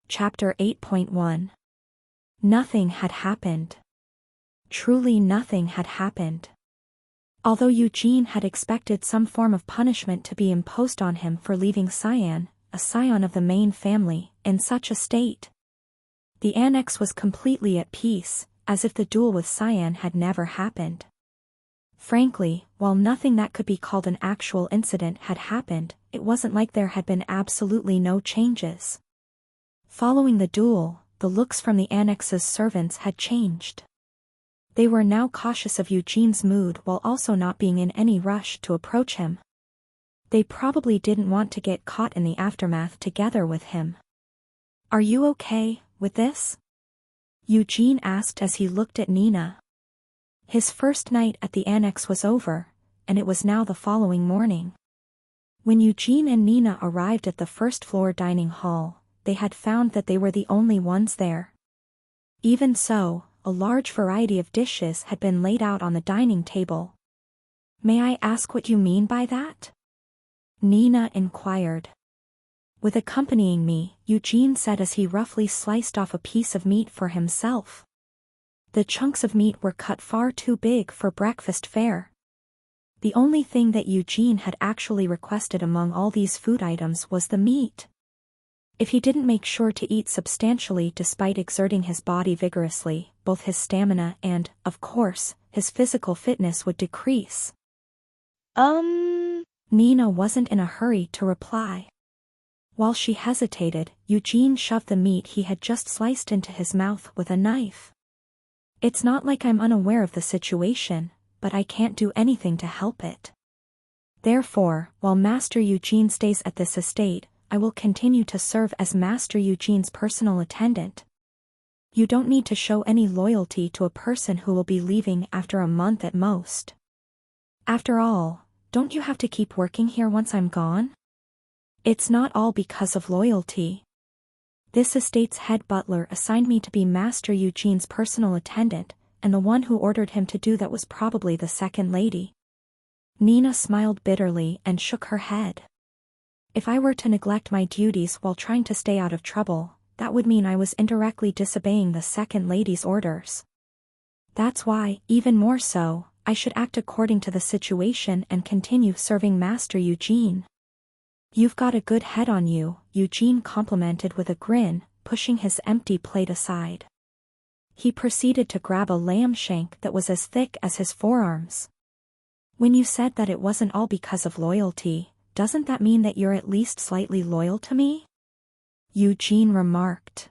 Chapter 8.1. Nothing had happened. Truly nothing had happened. Although Eugene had expected some form of punishment to be imposed on him for leaving Cyan, a scion of the main family, in such a state, the annex was completely at peace, as if the duel with Cyan had never happened. Frankly, while nothing that could be called an actual incident had happened, it wasn't like there had been absolutely no changes. Following the duel, the looks from the annex's servants had changed. They were now cautious of Eugene's mood while also not being in any rush to approach him. They probably didn't want to get caught in the aftermath together with him. "Are you okay with this?" Eugene asked as he looked at Nina. His first night at the annex was over, and it was now the following morning. When Eugene and Nina arrived at the first-floor dining hall, they had found that they were the only ones there. Even so, a large variety of dishes had been laid out on the dining table. "May I ask what you mean by that?" Nina inquired. "With accompanying me," Eugene said as he roughly sliced off a piece of meat for himself. The chunks of meat were cut far too big for breakfast fare. The only thing that Eugene had actually requested among all these food items was the meat. If he didn't make sure to eat substantially despite exerting his body vigorously, both his stamina and, of course, his physical fitness would decrease. Nina wasn't in a hurry to reply. While she hesitated, Eugene shoved the meat he had just sliced into his mouth with a knife. "It's not like I'm unaware of the situation, but I can't do anything to help it. Therefore, while Master Eugene stays at this estate, I will continue to serve as Master Eugene's personal attendant. You don't need to show any loyalty to a person who will be leaving after a month at most. After all, don't you have to keep working here once I'm gone? It's not all because of loyalty. This estate's head butler assigned me to be Master Eugene's personal attendant, and the one who ordered him to do that was probably the second lady." Nina smiled bitterly and shook her head. "If I were to neglect my duties while trying to stay out of trouble, that would mean I was indirectly disobeying the second lady's orders. That's why, even more so, I should act according to the situation and continue serving Master Eugene." "You've got a good head on you," Eugene complimented with a grin, pushing his empty plate aside. He proceeded to grab a lamb shank that was as thick as his forearms. "When you said that it wasn't all because of loyalty, doesn't that mean that you're at least slightly loyal to me?" Eugene remarked.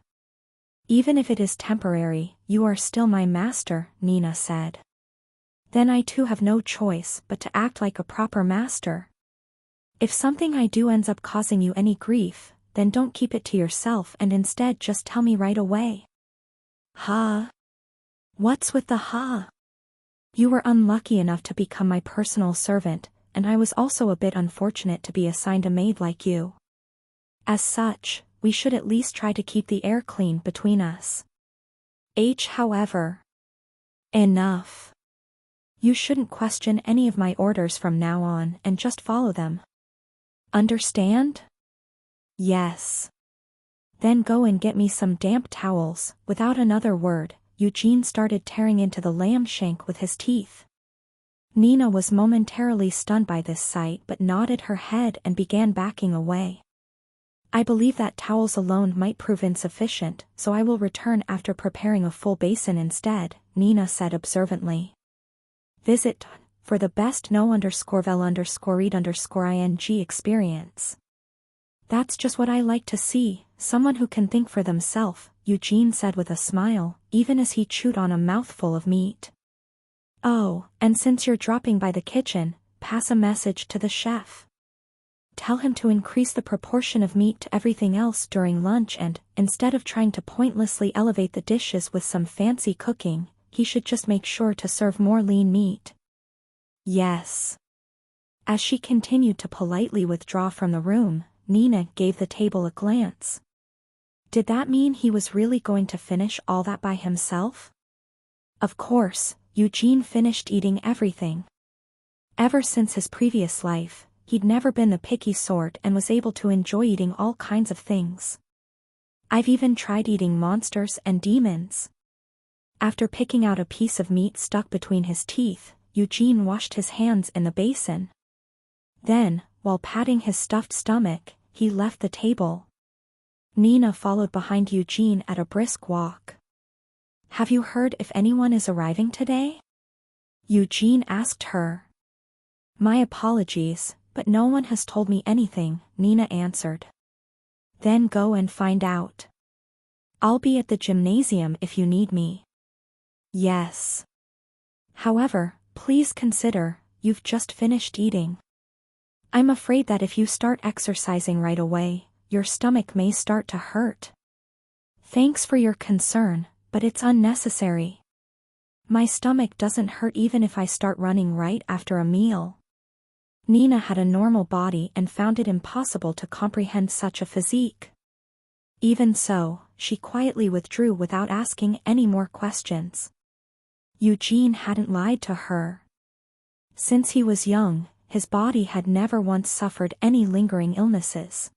"Even if it is temporary, you are still my master," Nina said. "Then I too have no choice but to act like a proper master. If something I do ends up causing you any grief, then don't keep it to yourself and instead just tell me right away." "Huh? What's with the huh? You were unlucky enough to become my personal servant, and I was also a bit unfortunate to be assigned a maid like you. As such, we should at least try to keep the air clean between us. However. Enough. You shouldn't question any of my orders from now on and just follow them. Understand?" "Yes." "Then go and get me some damp towels." Without another word, Eugene started tearing into the lamb shank with his teeth. Nina was momentarily stunned by this sight but nodded her head and began backing away. "I believe that towels alone might prove insufficient, so I will return after preparing a full basin instead," Nina said observantly. Visit for the best no_vel_read_ing experience. "That's just what I like to see, someone who can think for themselves," Eugene said with a smile, even as he chewed on a mouthful of meat. "Oh, and since you're dropping by the kitchen, pass a message to the chef. Tell him to increase the proportion of meat to everything else during lunch and, instead of trying to pointlessly elevate the dishes with some fancy cooking, he should just make sure to serve more lean meat." "Yes." As she continued to politely withdraw from the room, Nina gave the table a glance. Did that mean he was really going to finish all that by himself? Of course, Eugene finished eating everything. Ever since his previous life, he'd never been the picky sort and was able to enjoy eating all kinds of things. I've even tried eating monsters and demons. After picking out a piece of meat stuck between his teeth, Eugene washed his hands in the basin. Then, while patting his stuffed stomach, he left the table. Nina followed behind Eugene at a brisk walk. Have you heard if anyone is arriving today? Eugene asked her. My apologies, but no one has told me anything, Nina answered. Then go and find out. I'll be at the gymnasium if you need me. Yes. However, please consider, you've just finished eating. I'm afraid that if you start exercising right away, your stomach may start to hurt. Thanks for your concern, but it's unnecessary. My stomach doesn't hurt even if I start running right after a meal. Nina had a normal body and found it impossible to comprehend such a physique. Even so, she quietly withdrew without asking any more questions. Eugene hadn't lied to her. Since he was young, his body had never once suffered any lingering illnesses.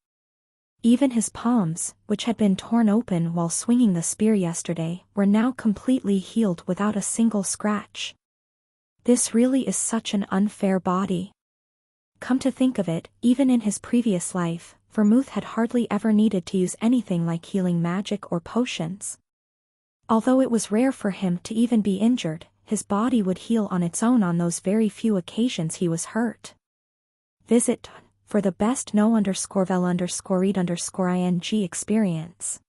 Even his palms, which had been torn open while swinging the spear yesterday, were now completely healed without a single scratch. This really is such an unfair body. Come to think of it, even in his previous life, Vermouth had hardly ever needed to use anything like healing magic or potions. Although it was rare for him to even be injured, his body would heal on its own on those very few occasions he was hurt. Visit for the best no_vel_read_ing experience.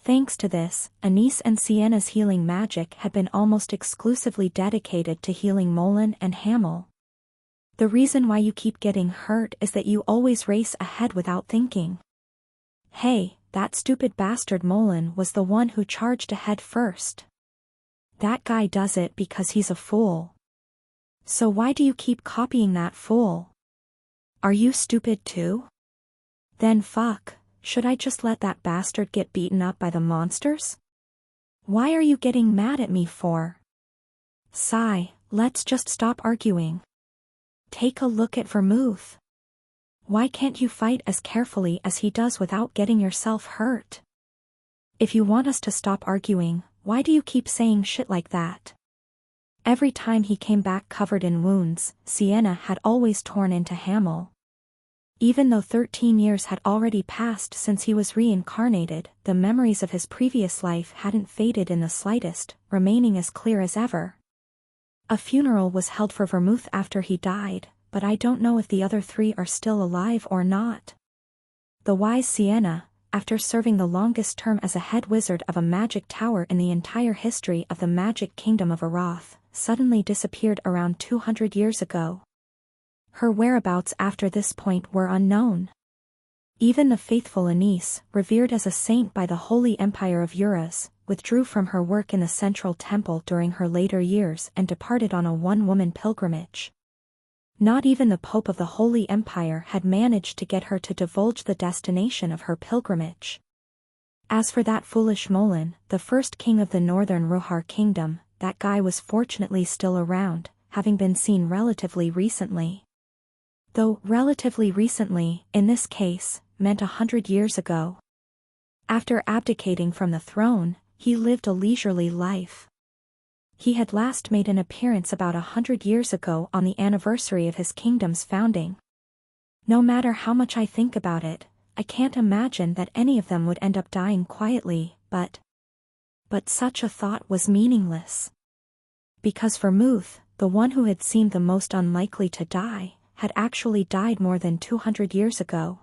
Thanks to this, Anise and Sienna's healing magic had been almost exclusively dedicated to healing Molen and Hamel. The reason why you keep getting hurt is that you always race ahead without thinking. Hey, that stupid bastard Molen was the one who charged ahead first. That guy does it because he's a fool. So why do you keep copying that fool? Are you stupid too? Then fuck, should I just let that bastard get beaten up by the monsters? Why are you getting mad at me for? Sigh, let's just stop arguing. Take a look at Vermouth. Why can't you fight as carefully as he does without getting yourself hurt? If you want us to stop arguing, why do you keep saying shit like that? Every time he came back covered in wounds, Sienna had always torn into Hamel. Even though 13 years had already passed since he was reincarnated, the memories of his previous life hadn't faded in the slightest, remaining as clear as ever. A funeral was held for Vermouth after he died, but I don't know if the other three are still alive or not. The wise Sienna, after serving the longest term as a head wizard of a magic tower in the entire history of the magic kingdom of Arath, suddenly disappeared around 200 years ago. Her whereabouts after this point were unknown. Even the faithful Anise, revered as a saint by the Holy Empire of Eurus, withdrew from her work in the central temple during her later years and departed on a one-woman pilgrimage. Not even the Pope of the Holy Empire had managed to get her to divulge the destination of her pilgrimage. As for that foolish Molen, the first king of the northern Rohar kingdom, that guy was fortunately still around, having been seen relatively recently. Though relatively recently, in this case, meant 100 years ago. After abdicating from the throne, he lived a leisurely life. He had last made an appearance about 100 years ago on the anniversary of his kingdom's founding. No matter how much I think about it, I can't imagine that any of them would end up dying quietly, but such a thought was meaningless. Because Vermouth, the one who had seemed the most unlikely to die, had actually died more than 200 years ago.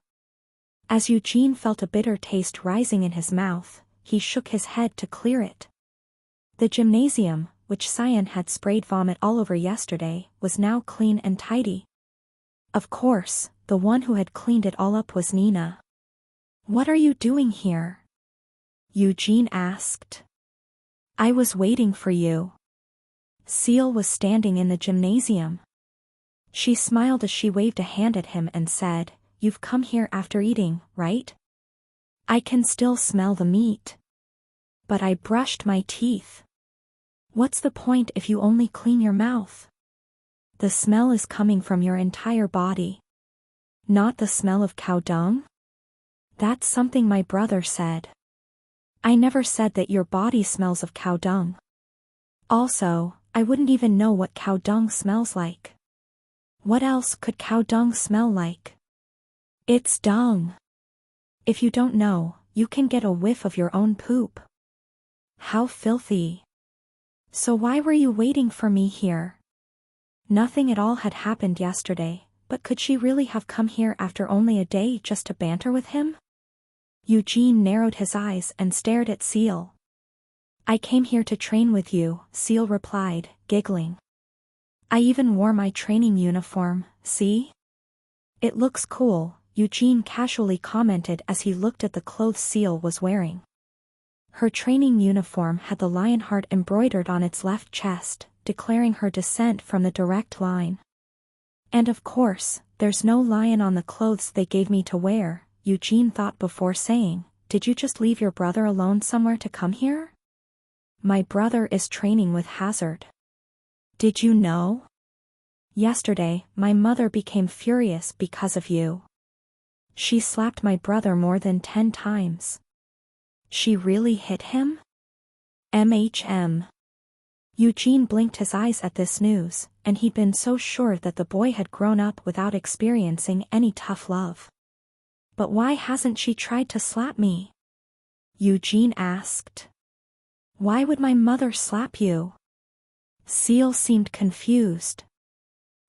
As Eugene felt a bitter taste rising in his mouth, he shook his head to clear it. The gymnasium, which Cyan had sprayed vomit all over yesterday, was now clean and tidy. Of course, the one who had cleaned it all up was Nina. "What are you doing here?" Eugene asked. "I was waiting for you." Seal was standing in the gymnasium. She smiled as she waved a hand at him and said, "You've come here after eating, right? I can still smell the meat. But I brushed my teeth." "What's the point if you only clean your mouth? The smell is coming from your entire body. Not the smell of cow dung?" "That's something my brother said." I never said that your body smells of cow dung. Also, I wouldn't even know what cow dung smells like. What else could cow dung smell like? It's dung. If you don't know, you can get a whiff of your own poop. How filthy. So why were you waiting for me here? Nothing at all had happened yesterday, but could she really have come here after only a day just to banter with him? Eugene narrowed his eyes and stared at Seal. I came here to train with you, Seal replied, giggling. I even wore my training uniform, see? It looks cool, Eugene casually commented as he looked at the clothes Seal was wearing. Her training uniform had the lion heart embroidered on its left chest, declaring her descent from the direct line. And of course, there's no lion on the clothes they gave me to wear, Eugene thought before saying, did you just leave your brother alone somewhere to come here? My brother is training with Hazard. Did you know? Yesterday, my mother became furious because of you. She slapped my brother more than 10 times. She really hit him? MHM. Eugene blinked his eyes at this news, and he'd been so sure that the boy had grown up without experiencing any tough love. But why hasn't she tried to slap me? Eugene asked. Why would my mother slap you? Seal seemed confused.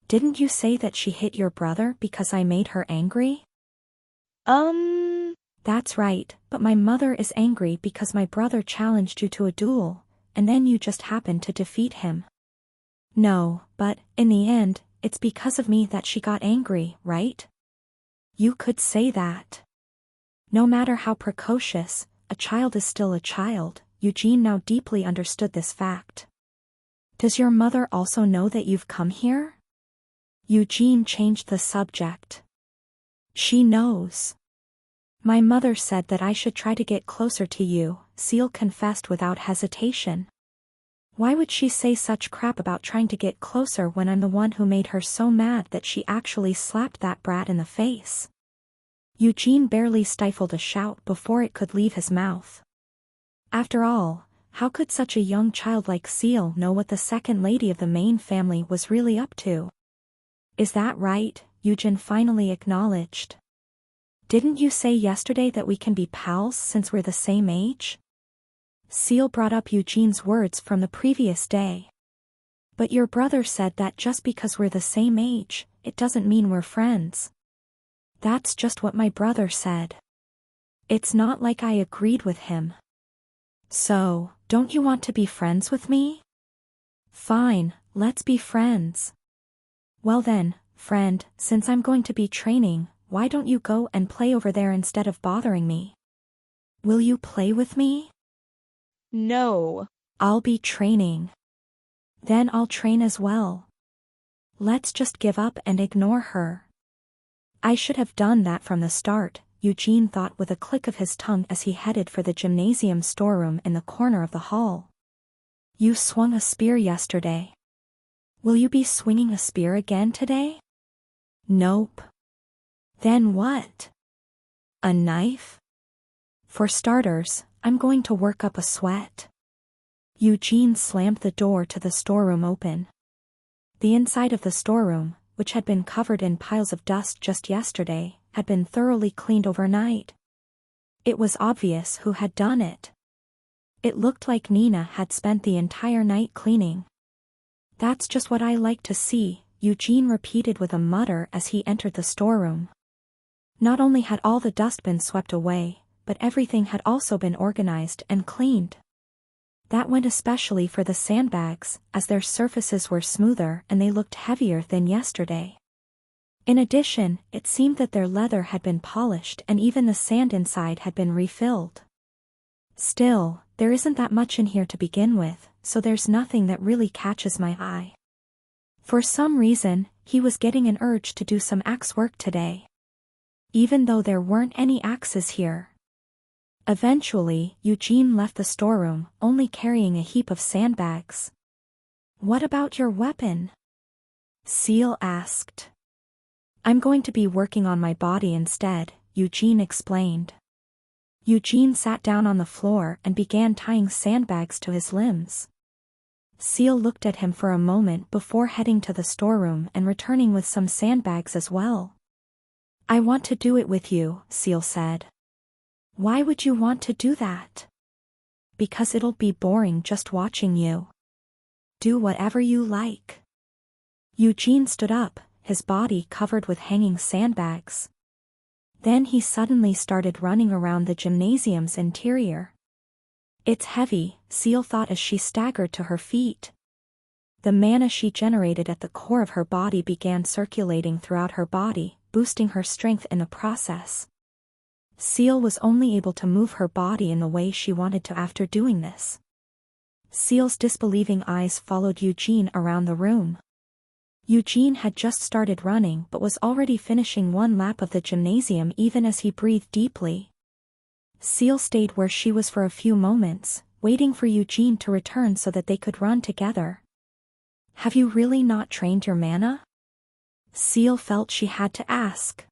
Didn't you say that she hit your brother because I made her angry? That's right, but my mother is angry because my brother challenged you to a duel, and then you just happened to defeat him. No, but, in the end, it's because of me that she got angry, right? You could say that. No matter how precocious, a child is still a child, Eugene now deeply understood this fact. Does your mother also know that you've come here? Eugene changed the subject. She knows. My mother said that I should try to get closer to you, Seal confessed without hesitation. Why would she say such crap about trying to get closer when I'm the one who made her so mad that she actually slapped that brat in the face? Eugene barely stifled a shout before it could leave his mouth. After all, how could such a young child like Seal know what the second lady of the main family was really up to? Is that right? Eugene finally acknowledged. Didn't you say yesterday that we can be pals since we're the same age? Seal brought up Eugene's words from the previous day. But your brother said that just because we're the same age, it doesn't mean we're friends. That's just what my brother said. It's not like I agreed with him. So, don't you want to be friends with me? Fine, let's be friends. Well then, friend, since I'm going to be training, why don't you go and play over there instead of bothering me? Will you play with me? No. I'll be training. Then I'll train as well. Let's just give up and ignore her. I should have done that from the start, Eugene thought with a click of his tongue as he headed for the gymnasium storeroom in the corner of the hall. You swung a spear yesterday. Will you be swinging a spear again today? Nope. Then what? A knife? For starters, I'm going to work up a sweat. Eugene slammed the door to the storeroom open. The inside of the storeroom, which had been covered in piles of dust just yesterday, had been thoroughly cleaned overnight. It was obvious who had done it. It looked like Nina had spent the entire night cleaning. That's just what I like to see, Eugene repeated with a mutter as he entered the storeroom. Not only had all the dust been swept away, but everything had also been organized and cleaned. That went especially for the sandbags, as their surfaces were smoother and they looked heavier than yesterday. In addition, it seemed that their leather had been polished and even the sand inside had been refilled. Still, there isn't that much in here to begin with, so there's nothing that really catches my eye. For some reason, he was getting an urge to do some axe work today. Even though there weren't any axes here. Eventually, Eugene left the storeroom, only carrying a heap of sandbags. What about your weapon? Seal asked. I'm going to be working on my body instead, Eugene explained. Eugene sat down on the floor and began tying sandbags to his limbs. Seal looked at him for a moment before heading to the storeroom and returning with some sandbags as well. I want to do it with you, Seal said. Why would you want to do that? Because it'll be boring just watching you. Do whatever you like. Eugene stood up, his body covered with hanging sandbags. Then he suddenly started running around the gymnasium's interior. It's heavy, Seal thought as she staggered to her feet. The mana she generated at the core of her body began circulating throughout her body, boosting her strength in the process. Seal was only able to move her body in the way she wanted to after doing this. Seal's disbelieving eyes followed Eugene around the room. Eugene had just started running but was already finishing one lap of the gymnasium even as he breathed deeply. Seal stayed where she was for a few moments, waiting for Eugene to return so that they could run together. Have you really not trained your mana? Seal felt she had to ask.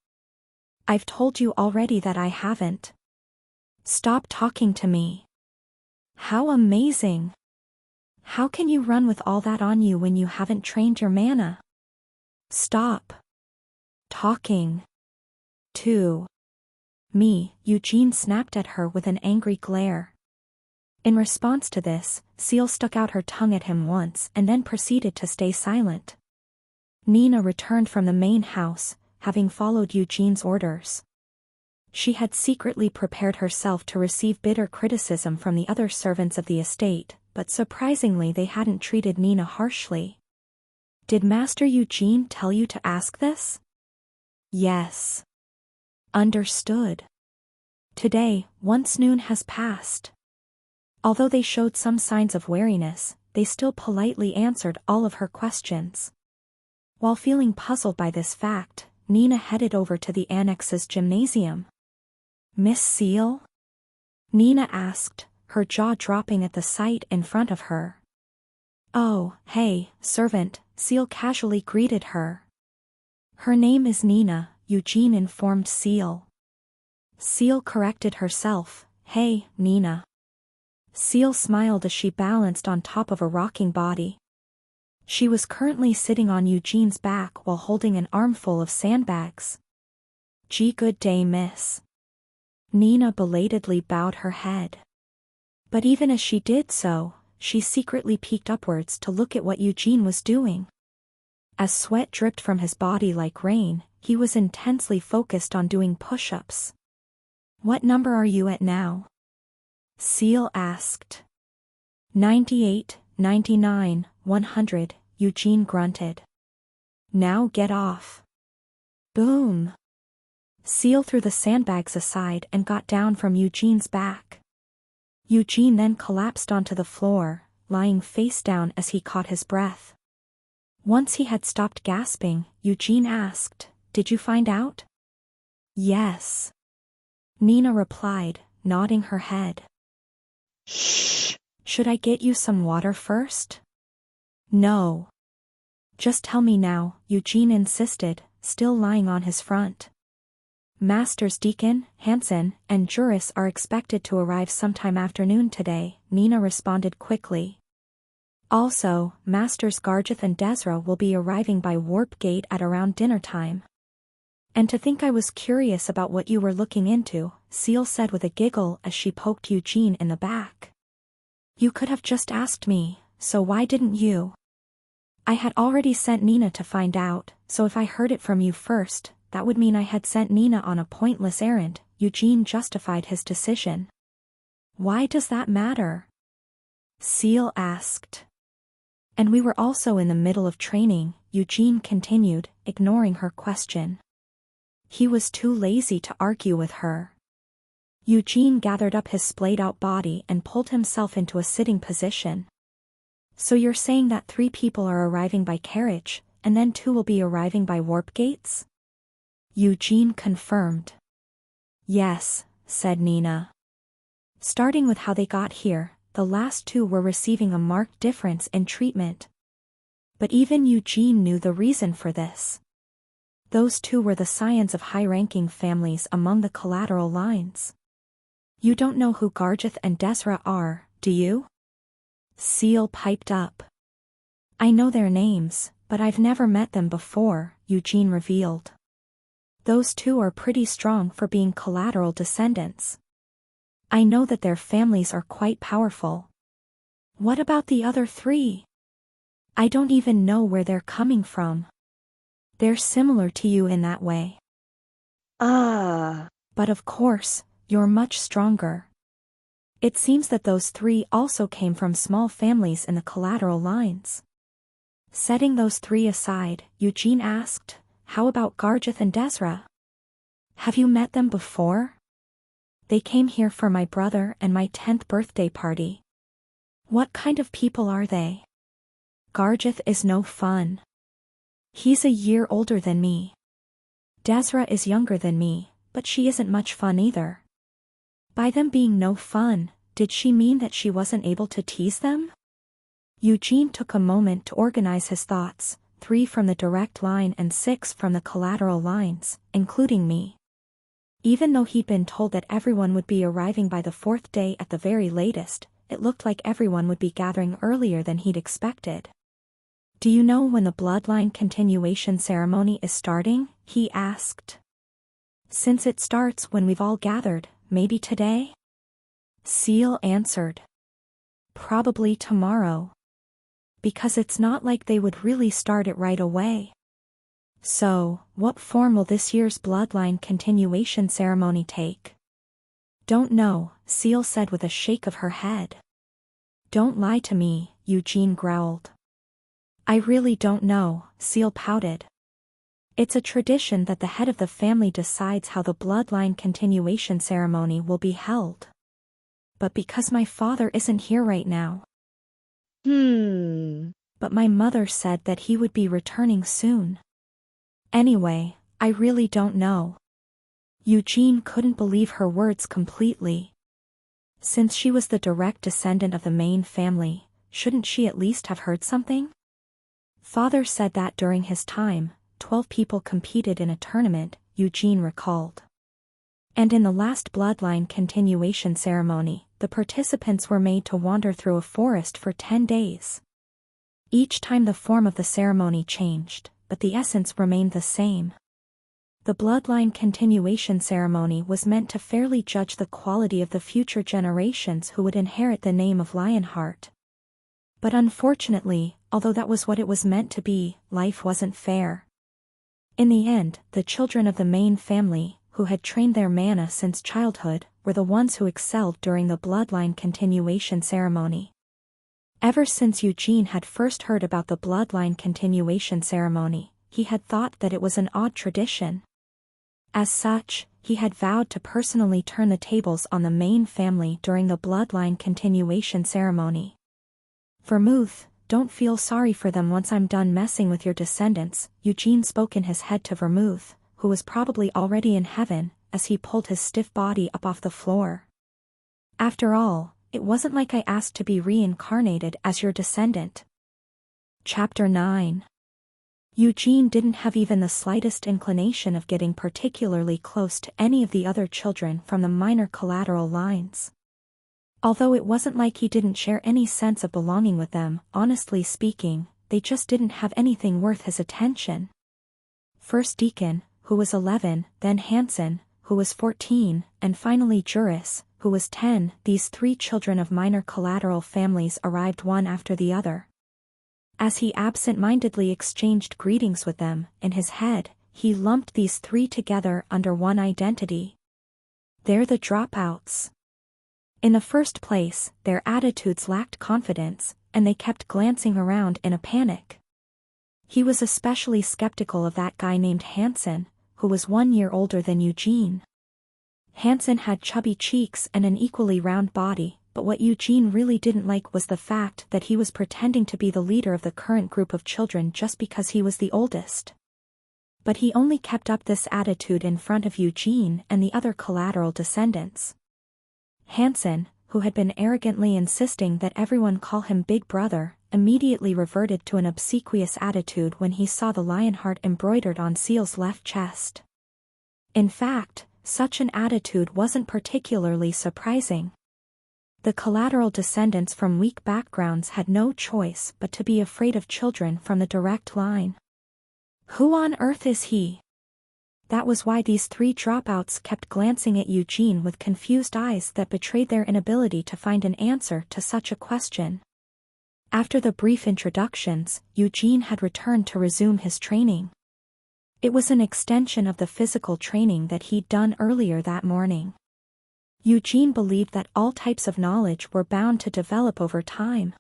I've told you already that I haven't. Stop talking to me. How amazing. How can you run with all that on you when you haven't trained your mana? Stop talking to me, Eugene snapped at her with an angry glare. In response to this, Seal stuck out her tongue at him once and then proceeded to stay silent. Nina returned from the main house, having followed Eugene's orders. She had secretly prepared herself to receive bitter criticism from the other servants of the estate, but surprisingly they hadn't treated Nina harshly. Did Master Eugene tell you to ask this? Yes. Understood. Today, once noon has passed. Although they showed some signs of wariness, they still politely answered all of her questions. While feeling puzzled by this fact, Nina headed over to the annex's gymnasium. Miss Seal? Nina asked, her jaw dropping at the sight in front of her. Oh, hey, servant, Seal casually greeted her. Her name is Nina, Eugene informed Seal. Seal corrected herself, hey, Nina. Seal smiled as she balanced on top of a rocking body. She was currently sitting on Eugene's back while holding an armful of sandbags. Gee, good day, miss. Nina belatedly bowed her head. But even as she did so, she secretly peeked upwards to look at what Eugene was doing. As sweat dripped from his body like rain, he was intensely focused on doing push-ups. What number are you at now? Seal asked. 98, 99, 100, Eugene grunted. Now get off. Boom. Seal threw the sandbags aside and got down from Eugene's back. Eugene then collapsed onto the floor, lying face down as he caught his breath. Once he had stopped gasping, Eugene asked, Did you find out? Yes. Nina replied, nodding her head. Shh. Should I get you some water first? No. Just tell me now, Eugene insisted, still lying on his front. Masters Deacon, Hansen, and Juris are expected to arrive sometime afternoon today, Nina responded quickly. Also, Masters Garjeth and Desra will be arriving by Warp Gate at around dinner time. And to think I was curious about what you were looking into, Seal said with a giggle as she poked Eugene in the back. You could have just asked me, so why didn't you? I had already sent Nina to find out, so if I heard it from you first, that would mean I had sent Nina on a pointless errand, Eugene justified his decision. Why does that matter? Seal asked. And we were also in the middle of training, Eugene continued, ignoring her question. He was too lazy to argue with her. Eugene gathered up his splayed-out body and pulled himself into a sitting position. So you're saying that 3 people are arriving by carriage, and then 2 will be arriving by warp gates? Eugene confirmed. Yes, said Nina. Starting with how they got here, the last 2 were receiving a marked difference in treatment. But even Eugene knew the reason for this. Those 2 were the scions of high-ranking families among the collateral lines. You don't know who Garjeth and Desra are, do you? Seal piped up. I know their names, but I've never met them before, Eugene revealed. Those two are pretty strong for being collateral descendants. I know that their families are quite powerful. What about the other three? I don't even know where they're coming from. They're similar to you in that way. But of course, you're much stronger. It seems that those three also came from small families in the collateral lines. Setting those three aside, Eugene asked, how about Garjeth and Desra? Have you met them before? They came here for my brother and my 10th birthday party. What kind of people are they? Garjeth is no fun. He's a year older than me. Desra is younger than me, but she isn't much fun either. By them being no fun, did she mean that she wasn't able to tease them? Eugene took a moment to organize his thoughts, 3 from the direct line and 6 from the collateral lines, including me. Even though he'd been told that everyone would be arriving by the 4th day at the very latest, it looked like everyone would be gathering earlier than he'd expected. Do you know when the bloodline continuation ceremony is starting? He asked. Since it starts when we've all gathered, maybe today? Seal answered. Probably tomorrow. Because it's not like they would really start it right away. So, what form will this year's bloodline continuation ceremony take? Don't know, Seal said with a shake of her head. Don't lie to me, Eugene growled. I really don't know, Seal pouted. It's a tradition that the head of the family decides how the bloodline continuation ceremony will be held. But because my father isn't here right now. But my mother said that he would be returning soon. Anyway, I really don't know. Eugene couldn't believe her words completely. Since she was the direct descendant of the main family, shouldn't she at least have heard something? Father said that during his time, 12 people competed in a tournament, Eugene recalled. And in the last bloodline continuation ceremony, the participants were made to wander through a forest for 10 days. Each time the form of the ceremony changed, but the essence remained the same. The bloodline continuation ceremony was meant to fairly judge the quality of the future generations who would inherit the name of Lionheart. But unfortunately, although that was what it was meant to be, life wasn't fair. In the end, the children of the main family, who had trained their mana since childhood, were the ones who excelled during the bloodline continuation ceremony. Ever since Eugene had first heard about the bloodline continuation ceremony, he had thought that it was an odd tradition. As such, he had vowed to personally turn the tables on the main family during the bloodline continuation ceremony. Vermouth, don't feel sorry for them once I'm done messing with your descendants, Eugene spoke in his head to Vermouth, who was probably already in heaven, as he pulled his stiff body up off the floor. After all, it wasn't like I asked to be reincarnated as your descendant. Chapter 9. Eugene didn't have even the slightest inclination of getting particularly close to any of the other children from the minor collateral lines. Although it wasn't like he didn't share any sense of belonging with them, honestly speaking, they just didn't have anything worth his attention. First Deacon, who was 11, then Hansen, who was 14, and finally Juris, who was 10, these 3 children of minor collateral families arrived one after the other. As he absent-mindedly exchanged greetings with them, in his head, he lumped these 3 together under one identity. They're the dropouts. In the first place, their attitudes lacked confidence, and they kept glancing around in a panic. He was especially skeptical of that guy named Hansen, who was 1 year older than Eugene. Hansen had chubby cheeks and an equally round body, but what Eugene really didn't like was the fact that he was pretending to be the leader of the current group of children just because he was the oldest. But he only kept up this attitude in front of Eugene and the other collateral descendants. Hansen, who had been arrogantly insisting that everyone call him Big Brother, immediately reverted to an obsequious attitude when he saw the lion heart embroidered on Seal's left chest. In fact, such an attitude wasn't particularly surprising. The collateral descendants from weak backgrounds had no choice but to be afraid of children from the direct line. Who on earth is he? That was why these three dropouts kept glancing at Eugene with confused eyes that betrayed their inability to find an answer to such a question. After the brief introductions, Eugene had returned to resume his training. It was an extension of the physical training that he'd done earlier that morning. Eugene believed that all types of knowledge were bound to develop over time.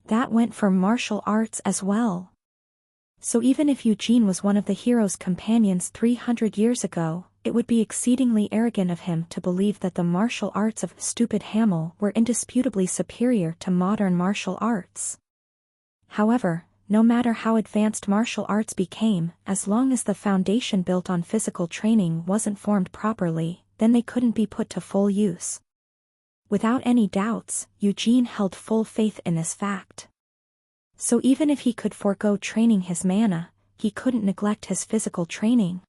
That went for martial arts as well. So even if Eugene was one of the hero's companions 300 years ago, it would be exceedingly arrogant of him to believe that the martial arts of stupid Hamel were indisputably superior to modern martial arts. However, no matter how advanced martial arts became, as long as the foundation built on physical training wasn't formed properly, then they couldn't be put to full use. Without any doubts, Eugene held full faith in this fact. So even if he could forego training his mana, he couldn't neglect his physical training.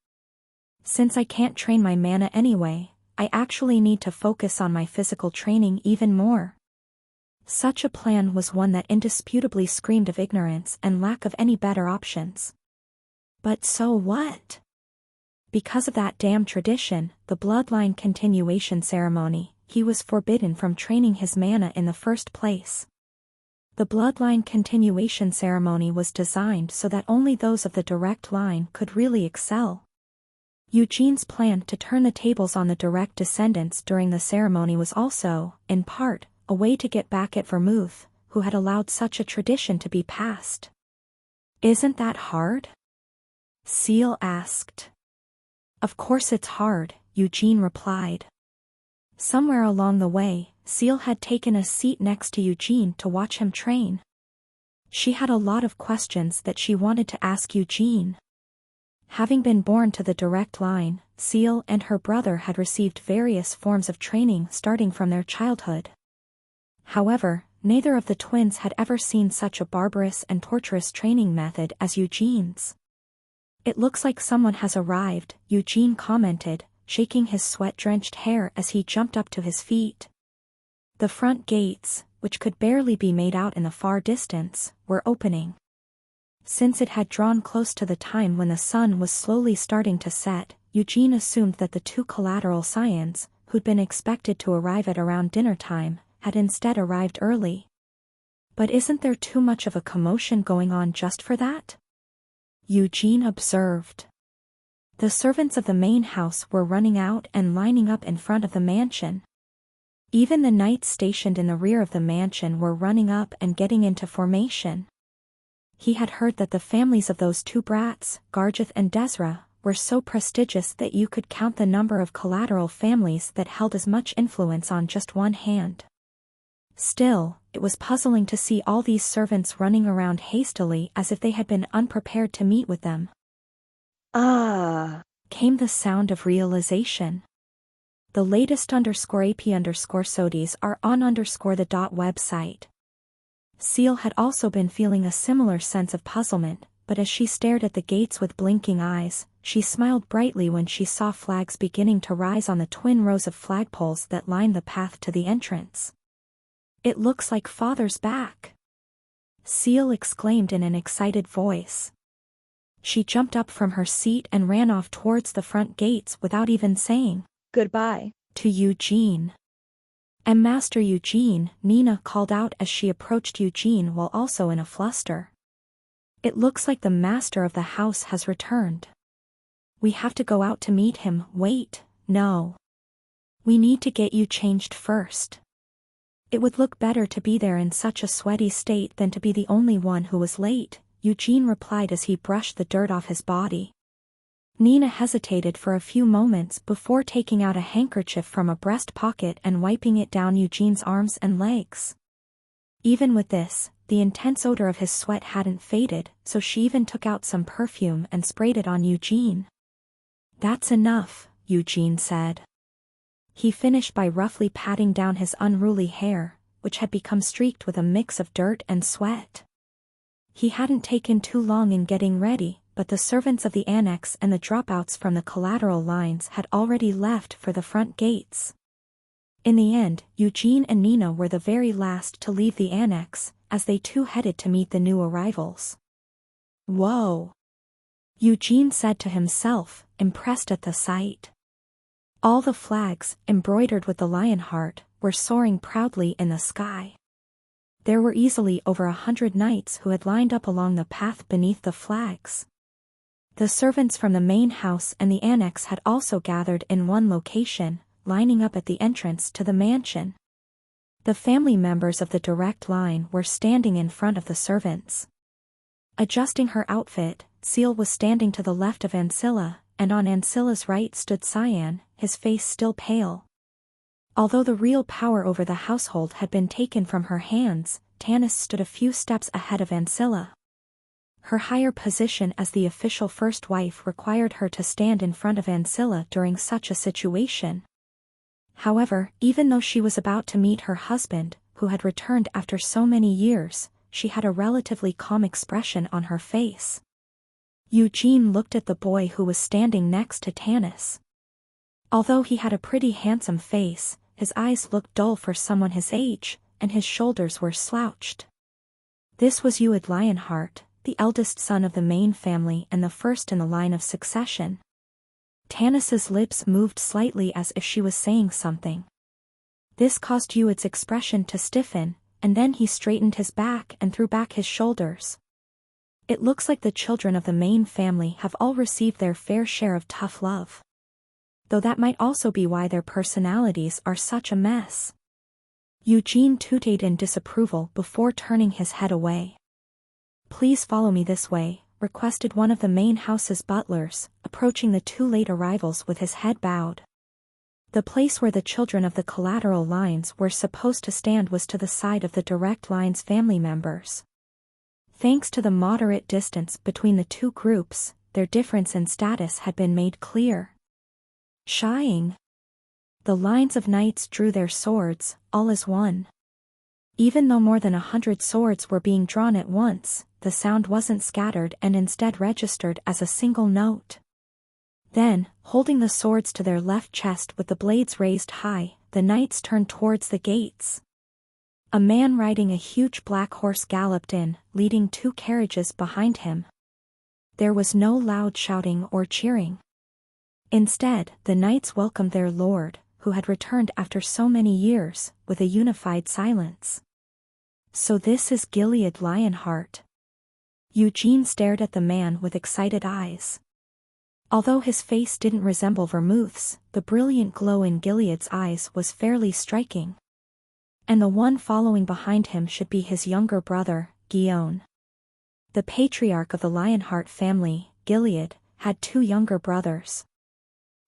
Since I can't train my mana anyway, I actually need to focus on my physical training even more. Such a plan was one that indisputably screamed of ignorance and lack of any better options. But so what? Because of that damn tradition, the bloodline continuation ceremony, he was forbidden from training his mana in the first place. The bloodline continuation ceremony was designed so that only those of the direct line could really excel. Eugene's plan to turn the tables on the direct descendants during the ceremony was also, in part, a way to get back at Vermouth, who had allowed such a tradition to be passed. Isn't that hard? Seal asked. Of course it's hard, Eugene replied. Somewhere along the way, Seal had taken a seat next to Eugene to watch him train. She had a lot of questions that she wanted to ask Eugene. Having been born to the direct line, Seal and her brother had received various forms of training starting from their childhood. However, neither of the twins had ever seen such a barbarous and torturous training method as Eugene's. It looks like someone has arrived, Eugene commented, shaking his sweat-drenched hair as he jumped up to his feet. The front gates, which could barely be made out in the far distance, were opening. Since it had drawn close to the time when the sun was slowly starting to set, Eugene assumed that the two collateral scions, who'd been expected to arrive at around dinner time, had instead arrived early. But isn't there too much of a commotion going on just for that? Eugene observed. The servants of the main house were running out and lining up in front of the mansion. Even the knights stationed in the rear of the mansion were running up and getting into formation. He had heard that the families of those two brats, Garjeth and Desra, were so prestigious that you could count the number of collateral families that held as much influence on just one hand. Still, it was puzzling to see all these servants running around hastily as if they had been unprepared to meet with them. Came the sound of realization. The latest _AP_SODIES are on _the website. Seal had also been feeling a similar sense of puzzlement, but as she stared at the gates with blinking eyes, she smiled brightly when she saw flags beginning to rise on the twin rows of flagpoles that lined the path to the entrance. It looks like Father's back, Seal exclaimed in an excited voice. She jumped up from her seat and ran off towards the front gates without even saying goodbye to Eugene. And Master Eugene, Nina called out as she approached Eugene while also in a fluster. It looks like the master of the house has returned. We have to go out to meet him. Wait, no. We need to get you changed first. It would look better to be there in such a sweaty state than to be the only one who was late, Eugene replied as he brushed the dirt off his body. Nina hesitated for a few moments before taking out a handkerchief from a breast pocket and wiping it down Eugene's arms and legs. Even with this, the intense odor of his sweat hadn't faded, so she even took out some perfume and sprayed it on Eugene. That's enough, Eugene said. He finished by roughly patting down his unruly hair, which had become streaked with a mix of dirt and sweat. He hadn't taken too long in getting ready, but the servants of the annex and the dropouts from the collateral lines had already left for the front gates. In the end, Eugene and Nina were the very last to leave the annex, as they too headed to meet the new arrivals. "Whoa!" Eugene said to himself, impressed at the sight. All the flags, embroidered with the lion heart, were soaring proudly in the sky. There were easily over 100 knights who had lined up along the path beneath the flags. The servants from the main house and the annex had also gathered in one location, lining up at the entrance to the mansion. The family members of the direct line were standing in front of the servants. Adjusting her outfit, Seal was standing to the left of Ancilla, and on Ancilla's right stood Cyan, his face still pale. Although the real power over the household had been taken from her hands, Tanis stood a few steps ahead of Ancilla. Her higher position as the official first wife required her to stand in front of Ancilla during such a situation. However, even though she was about to meet her husband, who had returned after so many years, she had a relatively calm expression on her face. Eugene looked at the boy who was standing next to Tanis. Although he had a pretty handsome face, his eyes looked dull for someone his age, and his shoulders were slouched. This was Ued Lionheart, the eldest son of the main family and the first in the line of succession. Tanis's lips moved slightly as if she was saying something. This caused Ued's expression to stiffen, and then he straightened his back and threw back his shoulders. It looks like the children of the main family have all received their fair share of tough love. Though that might also be why their personalities are such a mess. Eugene tooted in disapproval before turning his head away. "Please follow me this way," requested one of the main house's butlers, approaching the two late arrivals with his head bowed. The place where the children of the collateral lines were supposed to stand was to the side of the direct line's family members. Thanks to the moderate distance between the two groups, their difference in status had been made clear. Shying. The lines of knights drew their swords, all as one. Even though more than 100 swords were being drawn at once, the sound wasn't scattered and instead registered as a single note. Then, holding the swords to their left chest with the blades raised high, the knights turned towards the gates. A man riding a huge black horse galloped in, leading 2 carriages behind him. There was no loud shouting or cheering. Instead, the knights welcomed their lord, who had returned after so many years, with a unified silence. "So this is Gilead Lionheart." Eugene stared at the man with excited eyes. Although his face didn't resemble Vermouth's, the brilliant glow in Gilead's eyes was fairly striking. And the one following behind him should be his younger brother, Guillaume. The patriarch of the Lionheart family, Gilead, had 2 younger brothers.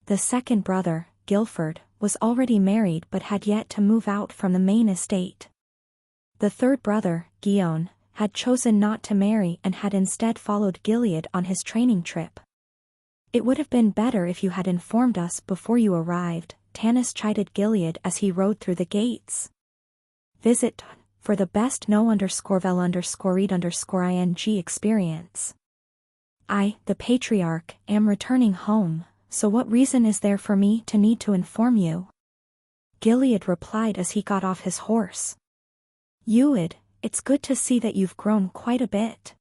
The second brother, Guilford, was already married but had yet to move out from the main estate. The third brother, Guillaume, had chosen not to marry and had instead followed Gilead on his training trip. "It would have been better if you had informed us before you arrived," Tanis chided Gilead as he rode through the gates. Visit for the best no_vel_read_ing experience. "I, the patriarch, am returning home, so what reason is there for me to need to inform you?" Gilead replied as he got off his horse. "Ued, it's good to see that you've grown quite a bit.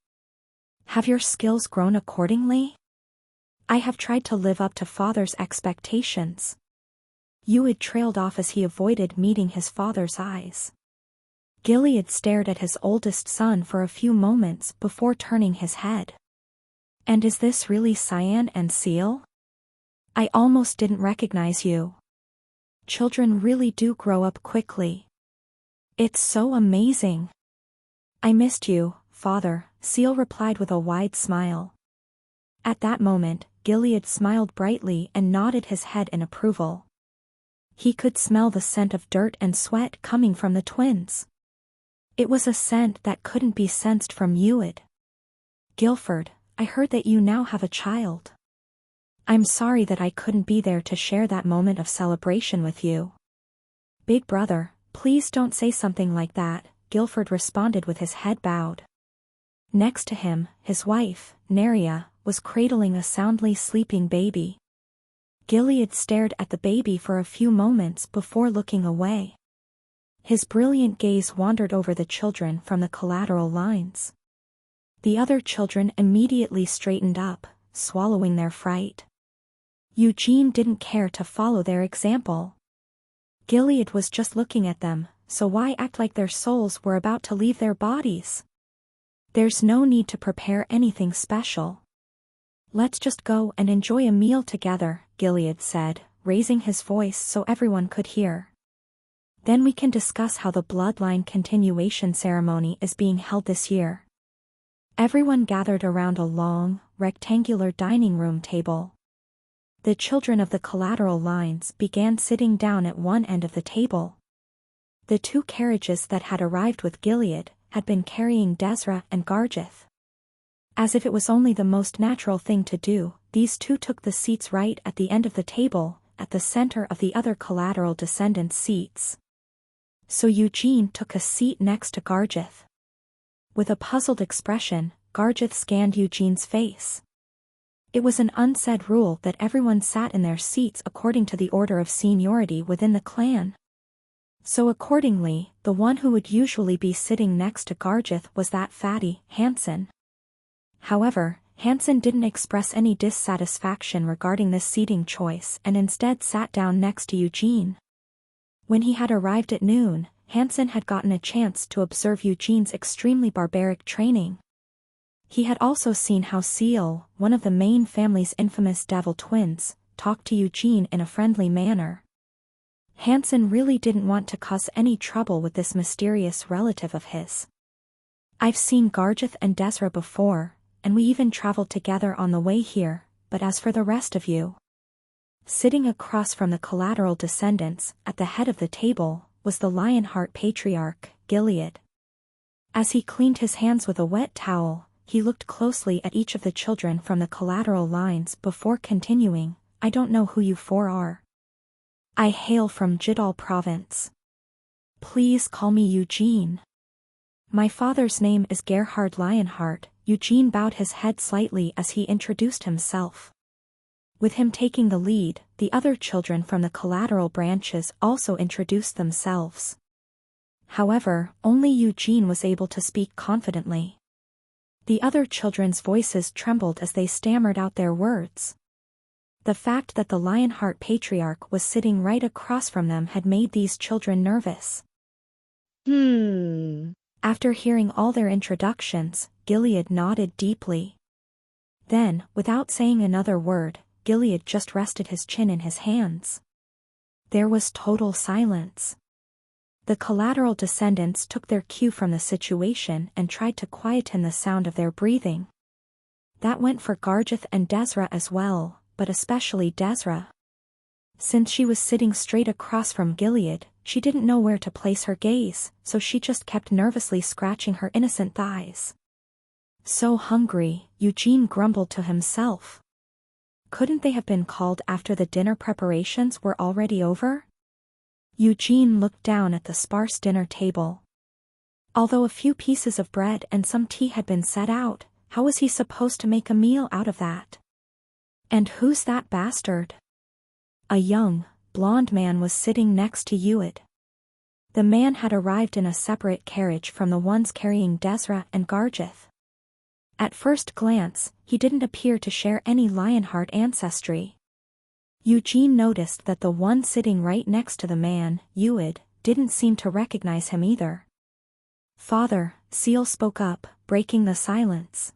Have your skills grown accordingly?" "I have tried to live up to father's expectations." Ued trailed off as he avoided meeting his father's eyes. Gilead stared at his oldest son for a few moments before turning his head. "And is this really Cyan and Seal? I almost didn't recognize you. Children really do grow up quickly. It's so amazing." "I missed you, father," Seal replied with a wide smile. At that moment, Gilead smiled brightly and nodded his head in approval. He could smell the scent of dirt and sweat coming from the twins. It was a scent that couldn't be sensed from Ued. "Guilford, I heard that you now have a child. I'm sorry that I couldn't be there to share that moment of celebration with you." "Big brother, please don't say something like that," Guilford responded with his head bowed. Next to him, his wife, Neria, was cradling a soundly sleeping baby. Gilead stared at the baby for a few moments before looking away. His brilliant gaze wandered over the children from the collateral lines. The other children immediately straightened up, swallowing their fright. Eugene didn't care to follow their example. Gilead was just looking at them, so why act like their souls were about to leave their bodies? There's no need to prepare anything special. Let's just go and enjoy a meal together, Gilead said, raising his voice so everyone could hear. Then we can discuss how the bloodline continuation ceremony is being held this year. Everyone gathered around a long, rectangular dining room table. The children of the collateral lines began sitting down at one end of the table. The two carriages that had arrived with Gilead had been carrying Desra and Garjith. As if it was only the most natural thing to do, these two took the seats right at the end of the table, at the center of the other collateral descendants' seats. So Eugene took a seat next to Garjith. With a puzzled expression, Garjith scanned Eugene's face. It was an unsaid rule that everyone sat in their seats according to the order of seniority within the clan. So accordingly, the one who would usually be sitting next to Garjith was that fatty, Hansen. However, Hansen didn't express any dissatisfaction regarding this seating choice and instead sat down next to Eugene. When he had arrived at noon, Hansen had gotten a chance to observe Eugene's extremely barbaric training. He had also seen how Seal, one of the main family's infamous devil twins, talked to Eugene in a friendly manner. Hansen really didn't want to cause any trouble with this mysterious relative of his. I've seen Garjith and Desra before, and we even traveled together on the way here, but as for the rest of you. Sitting across from the collateral descendants, at the head of the table, was the Lionheart patriarch, Gilead. As he cleaned his hands with a wet towel, he looked closely at each of the children from the collateral lines before continuing, I don't know who you four are. I hail from Jidal province. Please call me Eugene. My father's name is Gerhard Lionheart. Eugene bowed his head slightly as he introduced himself. With him taking the lead, the other children from the collateral branches also introduced themselves. However, only Eugene was able to speak confidently. The other children's voices trembled as they stammered out their words. The fact that the Lionheart patriarch was sitting right across from them had made these children nervous. After hearing all their introductions, Gilead nodded deeply. Then, without saying another word, Gilead just rested his chin in his hands. There was total silence. The collateral descendants took their cue from the situation and tried to quieten the sound of their breathing. That went for Garjith and Desra as well, but especially Desra. Since she was sitting straight across from Gilead, she didn't know where to place her gaze, so she just kept nervously scratching her innocent thighs. So hungry, Eugene grumbled to himself. Couldn't they have been called after the dinner preparations were already over? Eugene looked down at the sparse dinner table. Although a few pieces of bread and some tea had been set out, how was he supposed to make a meal out of that? And who's that bastard? A young, blonde man was sitting next to Ued. The man had arrived in a separate carriage from the ones carrying Desra and Garjith. At first glance, he didn't appear to share any Lionheart ancestry. Eugene noticed that the one sitting right next to the man, Ued, didn't seem to recognize him either. Father, Seal spoke up, breaking the silence.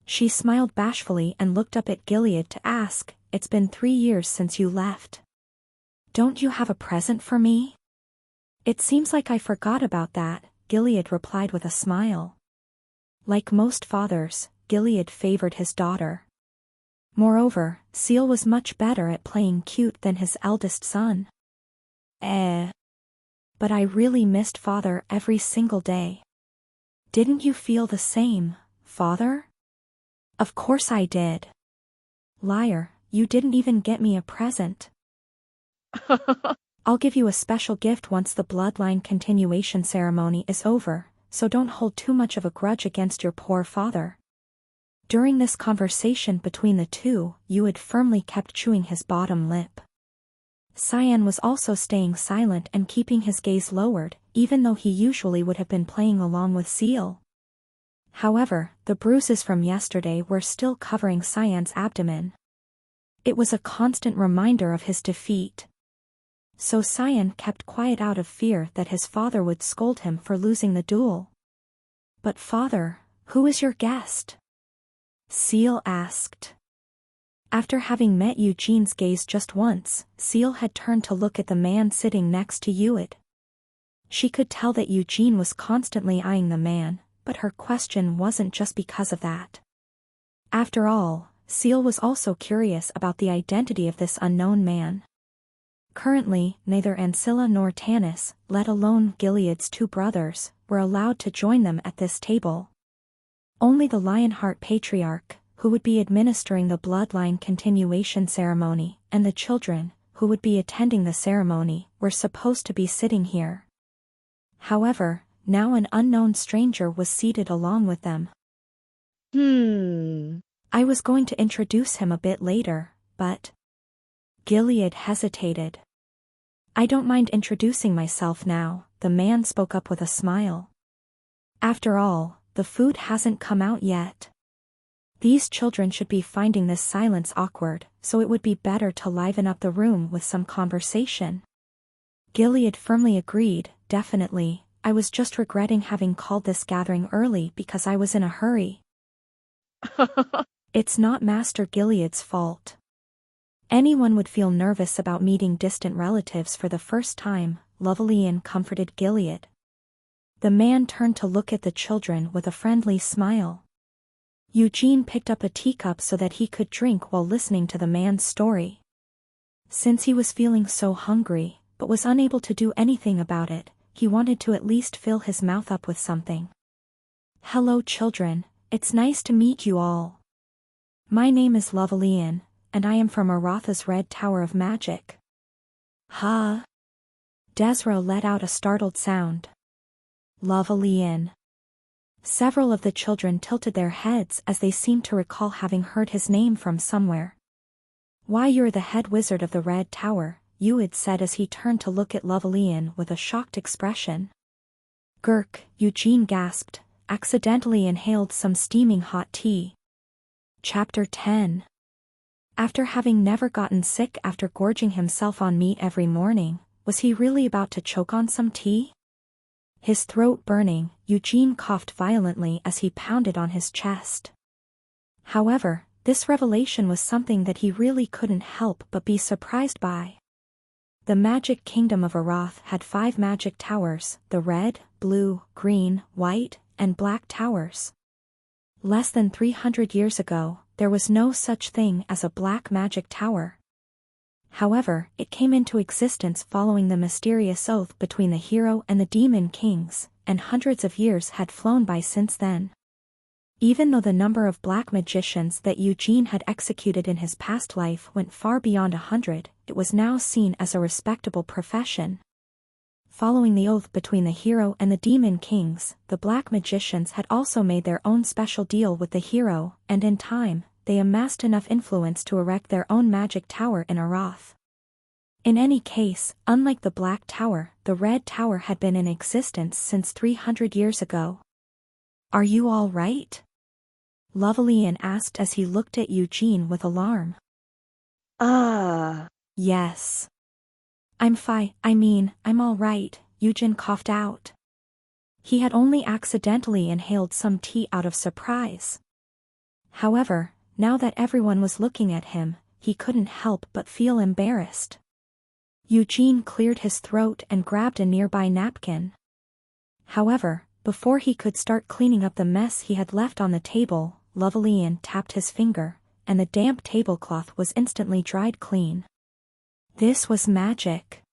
She smiled bashfully and looked up at Gilead to ask, It's been 3 years since you left. Don't you have a present for me? It seems like I forgot about that, Gilead replied with a smile. Like most fathers, Gilead favored his daughter. Moreover, Seal was much better at playing cute than his eldest son. But I really missed Father every single day. Didn't you feel the same, Father? Of course I did. Liar, you didn't even get me a present. I'll give you a special gift once the bloodline continuation ceremony is over, so don't hold too much of a grudge against your poor father. During this conversation between the two, Yuid firmly kept chewing his bottom lip. Cyan was also staying silent and keeping his gaze lowered, even though he usually would have been playing along with Seal. However, the bruises from yesterday were still covering Cyan's abdomen. It was a constant reminder of his defeat. So Cyan kept quiet out of fear that his father would scold him for losing the duel. "But father, who is your guest?" Seal asked. After having met Eugene's gaze just once, Seal had turned to look at the man sitting next to Yuid. She could tell that Eugene was constantly eyeing the man, but her question wasn't just because of that. After all, Seal was also curious about the identity of this unknown man. Currently, neither Ancilla nor Tanis, let alone Gilead's two brothers, were allowed to join them at this table. Only the Lionheart Patriarch, who would be administering the bloodline continuation ceremony, and the children, who would be attending the ceremony, were supposed to be sitting here. However, now an unknown stranger was seated along with them. I was going to introduce him a bit later, but... Gilead hesitated. "I don't mind introducing myself now," the man spoke up with a smile. "After all, the food hasn't come out yet. These children should be finding this silence awkward, so it would be better to liven up the room with some conversation." Gilead firmly agreed, "Definitely, I was just regretting having called this gathering early because I was in a hurry." It's not Master Gilead's fault. Anyone would feel nervous about meeting distant relatives for the first time, Lovelian comforted Gilead. The man turned to look at the children with a friendly smile. Eugene picked up a teacup so that he could drink while listening to the man's story. Since he was feeling so hungry, but was unable to do anything about it, he wanted to at least fill his mouth up with something. "Hello children, it's nice to meet you all. My name is Lovelian, and I am from Aratha's Red Tower of Magic." "Huh?" Desra let out a startled sound. "Lovelian." Several of the children tilted their heads as they seemed to recall having heard his name from somewhere. "Why, you're the head wizard of the Red Tower," Yuid said as he turned to look at Lovelian with a shocked expression. "Gurk," Eugene gasped, accidentally inhaled some steaming hot tea. Chapter 10. After having never gotten sick after gorging himself on meat every morning, was he really about to choke on some tea? His throat burning, Eugene coughed violently as he pounded on his chest. However, this revelation was something that he really couldn't help but be surprised by. The magic kingdom of Arath had 5 magic towers, the red, blue, green, white, and black towers. Less than 300 years ago, there was no such thing as a black magic tower. However, it came into existence following the mysterious oath between the hero and the demon kings, and hundreds of years had flown by since then. Even though the number of black magicians that Eugene had executed in his past life went far beyond 100, it was now seen as a respectable profession. Following the oath between the hero and the demon kings, the black magicians had also made their own special deal with the hero, and in time, they amassed enough influence to erect their own magic tower in Arath. In any case, unlike the Black Tower, the Red Tower had been in existence since 300 years ago. "Are you all right?" Lovelian asked as he looked at Eugene with alarm. Yes. I'm all right," Eugene coughed out. He had only accidentally inhaled some tea out of surprise. However, now that everyone was looking at him, he couldn't help but feel embarrassed. Eugene cleared his throat and grabbed a nearby napkin. However, before he could start cleaning up the mess he had left on the table, Lovelian tapped his finger, and the damp tablecloth was instantly dried clean. "This was magic.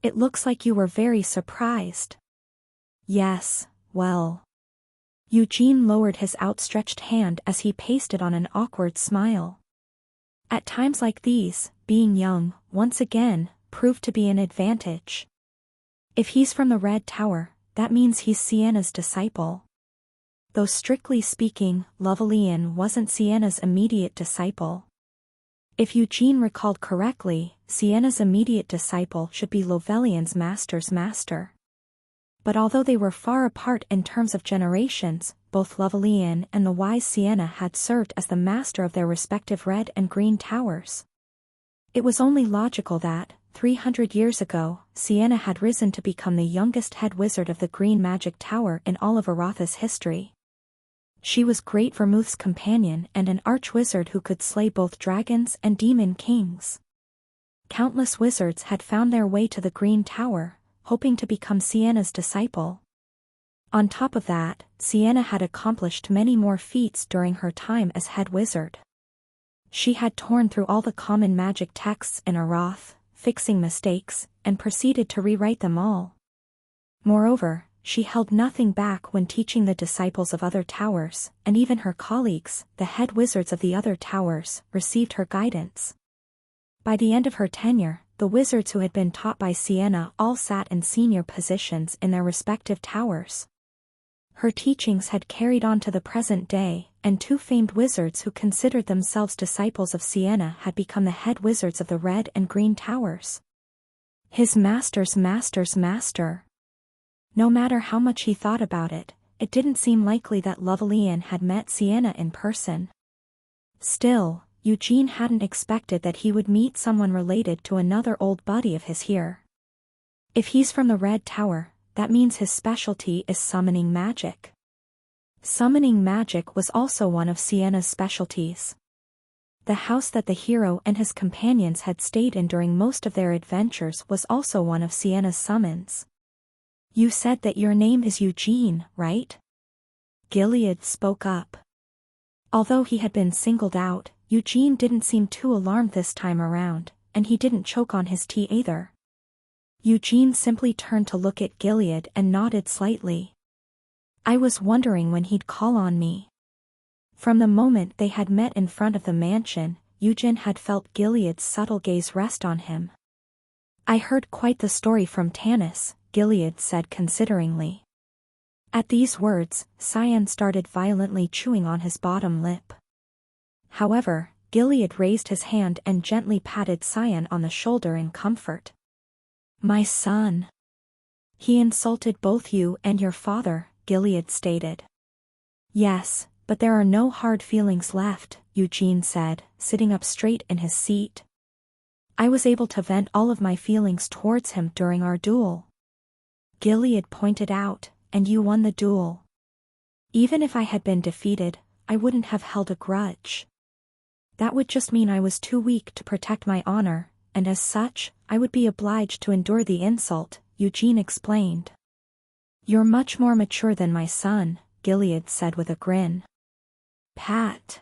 It looks like you were very surprised." "Yes, well." Eugene lowered his outstretched hand as he pasted on an awkward smile. At times like these, being young, once again, proved to be an advantage. If he's from the Red Tower, that means he's Sienna's disciple. Though strictly speaking, Lovelian wasn't Sienna's immediate disciple. If Eugene recalled correctly, Sienna's immediate disciple should be Lovelian's master's master. But although they were far apart in terms of generations, both Lovelian and the wise Sienna had served as the master of their respective red and green towers. It was only logical that, 300 years ago, Sienna had risen to become the youngest head wizard of the Green Magic Tower in all of Aratha's history. She was Great Vermouth's companion and an arch-wizard who could slay both dragons and demon kings. Countless wizards had found their way to the Green Tower, hoping to become Sienna's disciple. On top of that, Sienna had accomplished many more feats during her time as head wizard. She had torn through all the common magic texts in Arath, fixing mistakes, and proceeded to rewrite them all. Moreover, she held nothing back when teaching the disciples of other towers, and even her colleagues, the head wizards of the other towers, received her guidance. By the end of her tenure, the wizards who had been taught by Sienna all sat in senior positions in their respective towers. Her teachings had carried on to the present day, and two famed wizards who considered themselves disciples of Sienna had become the head wizards of the Red and Green Towers. His master's master's master. No matter how much he thought about it, it didn't seem likely that Lovelian had met Sienna in person. Still, Eugene hadn't expected that he would meet someone related to another old buddy of his here. If he's from the Red Tower, that means his specialty is summoning magic. Summoning magic was also one of Sienna's specialties. The house that the hero and his companions had stayed in during most of their adventures was also one of Sienna's summons. "You said that your name is Eugene, right?" Gilead spoke up. Although he had been singled out, Eugene didn't seem too alarmed this time around, and he didn't choke on his tea either. Eugene simply turned to look at Gilead and nodded slightly. "I was wondering when he'd call on me." From the moment they had met in front of the mansion, Eugene had felt Gilead's subtle gaze rest on him. "I heard quite the story from Tanis," Gilead said consideringly. At these words, Cyan started violently chewing on his bottom lip. However, Gilead raised his hand and gently patted Cyan on the shoulder in comfort. "My son. He insulted both you and your father," Gilead stated. "Yes, but there are no hard feelings left," Eugene said, sitting up straight in his seat. "I was able to vent all of my feelings towards him during our duel." Gilead pointed out, "And you won the duel. Even if I had been defeated, I wouldn't have held a grudge. That would just mean I was too weak to protect my honor, and as such, I would be obliged to endure the insult," Eugene explained. "You're much more mature than my son," Gilead said with a grin. "Pat."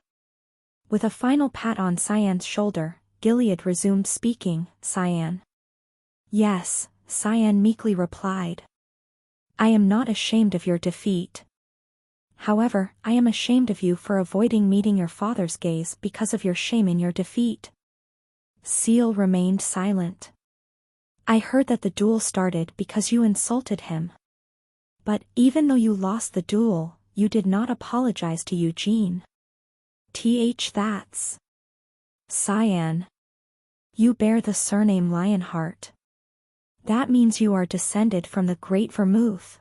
With a final pat on Cyan's shoulder, Gilead resumed speaking. "Cyan." "Yes," Cyan meekly replied. "I am not ashamed of your defeat. However, I am ashamed of you for avoiding meeting your father's gaze because of your shame in your defeat." Seal remained silent. "I heard that the duel started because you insulted him. But, even though you lost the duel, you did not apologize to Eugene. That's Cyan. You bear the surname Lionheart. That means you are descended from the Great Vermouth.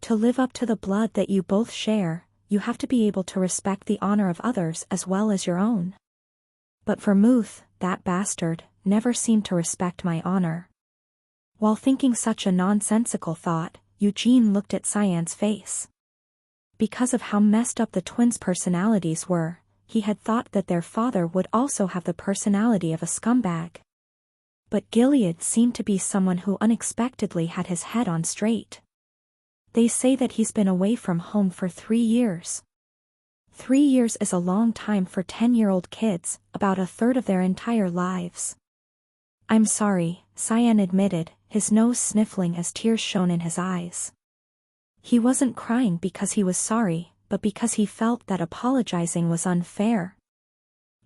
To live up to the blood that you both share, you have to be able to respect the honor of others as well as your own. But Vermouth, that bastard, never seemed to respect my honor." While thinking such a nonsensical thought, Eugene looked at Cyan's face. Because of how messed up the twins' personalities were, he had thought that their father would also have the personality of a scumbag. But Gilead seemed to be someone who unexpectedly had his head on straight. "They say that he's been away from home for 3 years. 3 years is a long time for 10-year-old kids, about a third of their entire lives." "I'm sorry," Cyan admitted, his nose sniffling as tears shone in his eyes. He wasn't crying because he was sorry, but because he felt that apologizing was unfair.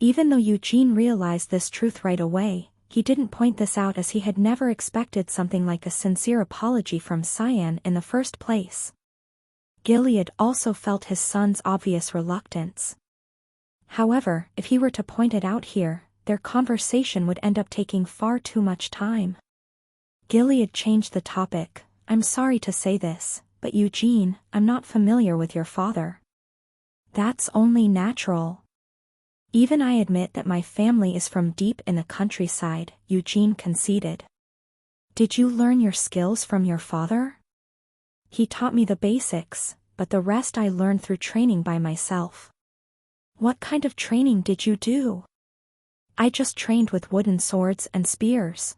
Even though Eugene realized this truth right away, he didn't point this out as he had never expected something like a sincere apology from Cyan in the first place. Gilead also felt his son's obvious reluctance. However, if he were to point it out here, their conversation would end up taking far too much time. Gilead changed the topic. I'm sorry to say this, but Eugene, I'm not familiar with your father. That's only natural. Even I admit that my family is from deep in the countryside, Eugene conceded. Did you learn your skills from your father? He taught me the basics, but the rest I learned through training by myself. What kind of training did you do? I just trained with wooden swords and spears.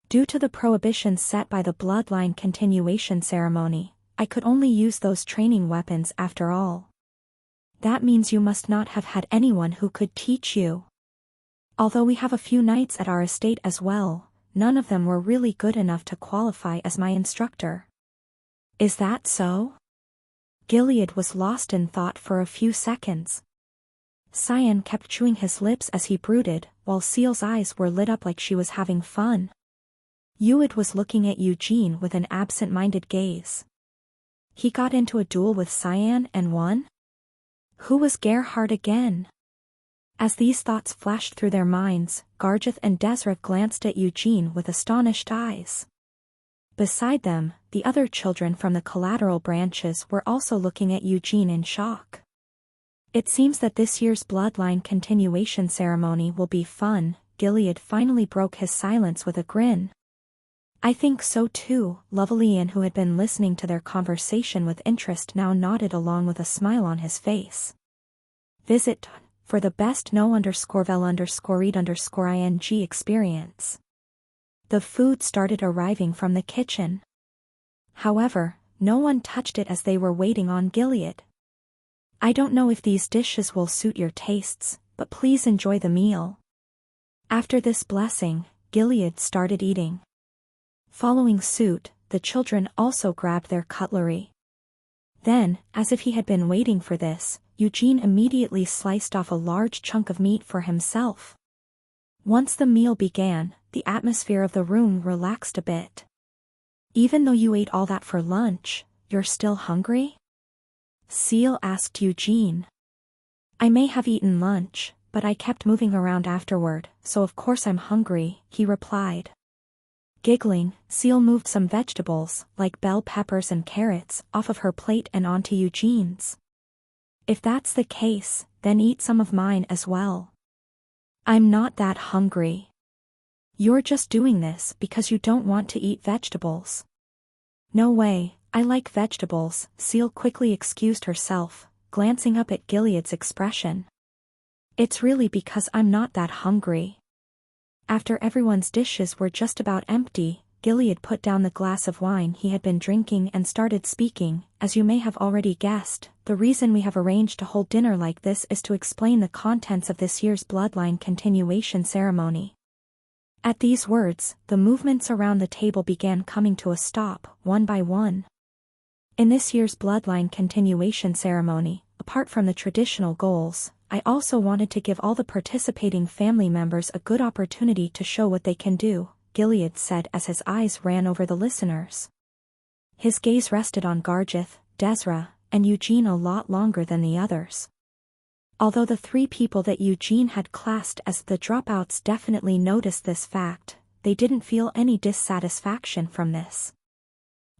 Due to the prohibitions set by the bloodline continuation ceremony, I could only use those training weapons after all. That means you must not have had anyone who could teach you. Although we have a few knights at our estate as well, none of them were really good enough to qualify as my instructor. Is that so? Gilead was lost in thought for a few seconds. Cyan kept chewing his lips as he brooded, while Seal's eyes were lit up like she was having fun. Uid was looking at Eugene with an absent-minded gaze. He got into a duel with Cyan and won? Who was Gerhard again? As these thoughts flashed through their minds, Garjeth and Desra glanced at Eugene with astonished eyes. Beside them, the other children from the collateral branches were also looking at Eugene in shock. It seems that this year's bloodline continuation ceremony will be fun. Gilead finally broke his silence with a grin. I think so too. Lovelian, who had been listening to their conversation with interest, now nodded along with a smile on his face. Visit for the best no_vel_read_ing experience. The food started arriving from the kitchen. However, no one touched it as they were waiting on Gilead. I don't know if these dishes will suit your tastes, but please enjoy the meal. After this blessing, Gilead started eating. Following suit, the children also grabbed their cutlery. Then, as if he had been waiting for this, Eugene immediately sliced off a large chunk of meat for himself. Once the meal began, the atmosphere of the room relaxed a bit. Even though you ate all that for lunch, you're still hungry? Seal asked Eugene. I may have eaten lunch, but I kept moving around afterward, so of course I'm hungry, he replied. Giggling, Seal moved some vegetables, like bell peppers and carrots, off of her plate and onto Eugene's. If that's the case, then eat some of mine as well. I'm not that hungry. You're just doing this because you don't want to eat vegetables. No way, I like vegetables, Seal quickly excused herself, glancing up at Gilead's expression. It's really because I'm not that hungry. After everyone's dishes were just about empty, Gilead put down the glass of wine he had been drinking and started speaking. As you may have already guessed, the reason we have arranged to hold dinner like this is to explain the contents of this year's bloodline continuation ceremony. At these words, the movements around the table began coming to a stop, one by one. In this year's bloodline continuation ceremony, apart from the traditional goals, I also wanted to give all the participating family members a good opportunity to show what they can do, Gilead said as his eyes ran over the listeners. His gaze rested on Garjeth, Desra, and Eugene a lot longer than the others. Although the three people that Eugene had classed as the dropouts definitely noticed this fact, they didn't feel any dissatisfaction from this.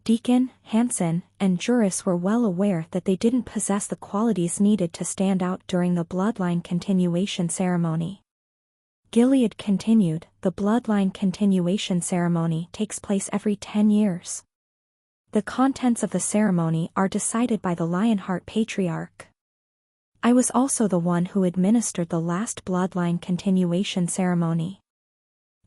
Deacon, Hansen, and Juris were well aware that they didn't possess the qualities needed to stand out during the bloodline continuation ceremony. Gilead continued, the bloodline continuation ceremony takes place every 10 years. The contents of the ceremony are decided by the Lionheart Patriarch. I was also the one who administered the last bloodline continuation ceremony.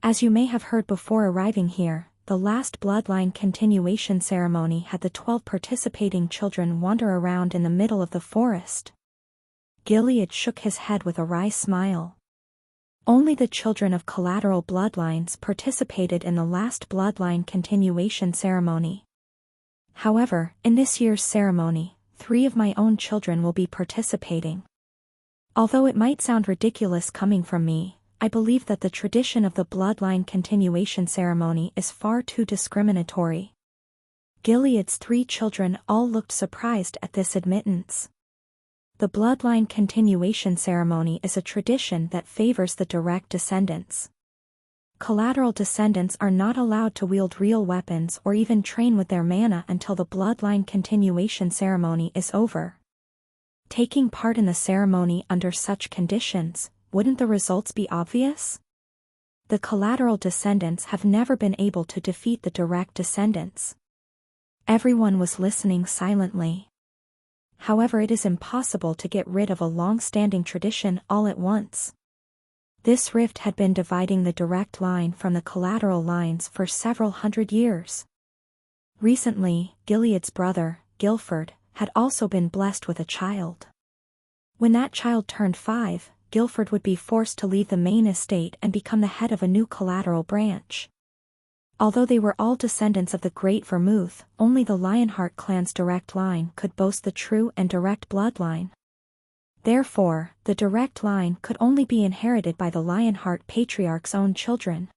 As you may have heard before arriving here, the last bloodline continuation ceremony had the 12 participating children wander around in the middle of the forest. Gilead shook his head with a wry smile. Only the children of collateral bloodlines participated in the last bloodline continuation ceremony. However, in this year's ceremony, 3 of my own children will be participating. Although it might sound ridiculous coming from me, I believe that the tradition of the bloodline continuation ceremony is far too discriminatory. Gilead's 3 children all looked surprised at this admittance. The bloodline continuation ceremony is a tradition that favors the direct descendants. Collateral descendants are not allowed to wield real weapons or even train with their mana until the bloodline continuation ceremony is over. Taking part in the ceremony under such conditions, wouldn't the results be obvious? The collateral descendants have never been able to defeat the direct descendants. Everyone was listening silently. However, it is impossible to get rid of a long-standing tradition all at once. This rift had been dividing the direct line from the collateral lines for several hundred years. Recently, Gilead's brother, Guilford, had also been blessed with a child. When that child turned 5, Guilford would be forced to leave the main estate and become the head of a new collateral branch. Although they were all descendants of the Great Vermouth, only the Lionheart clan's direct line could boast the true and direct bloodline. Therefore, the direct line could only be inherited by the Lionheart patriarch's own children.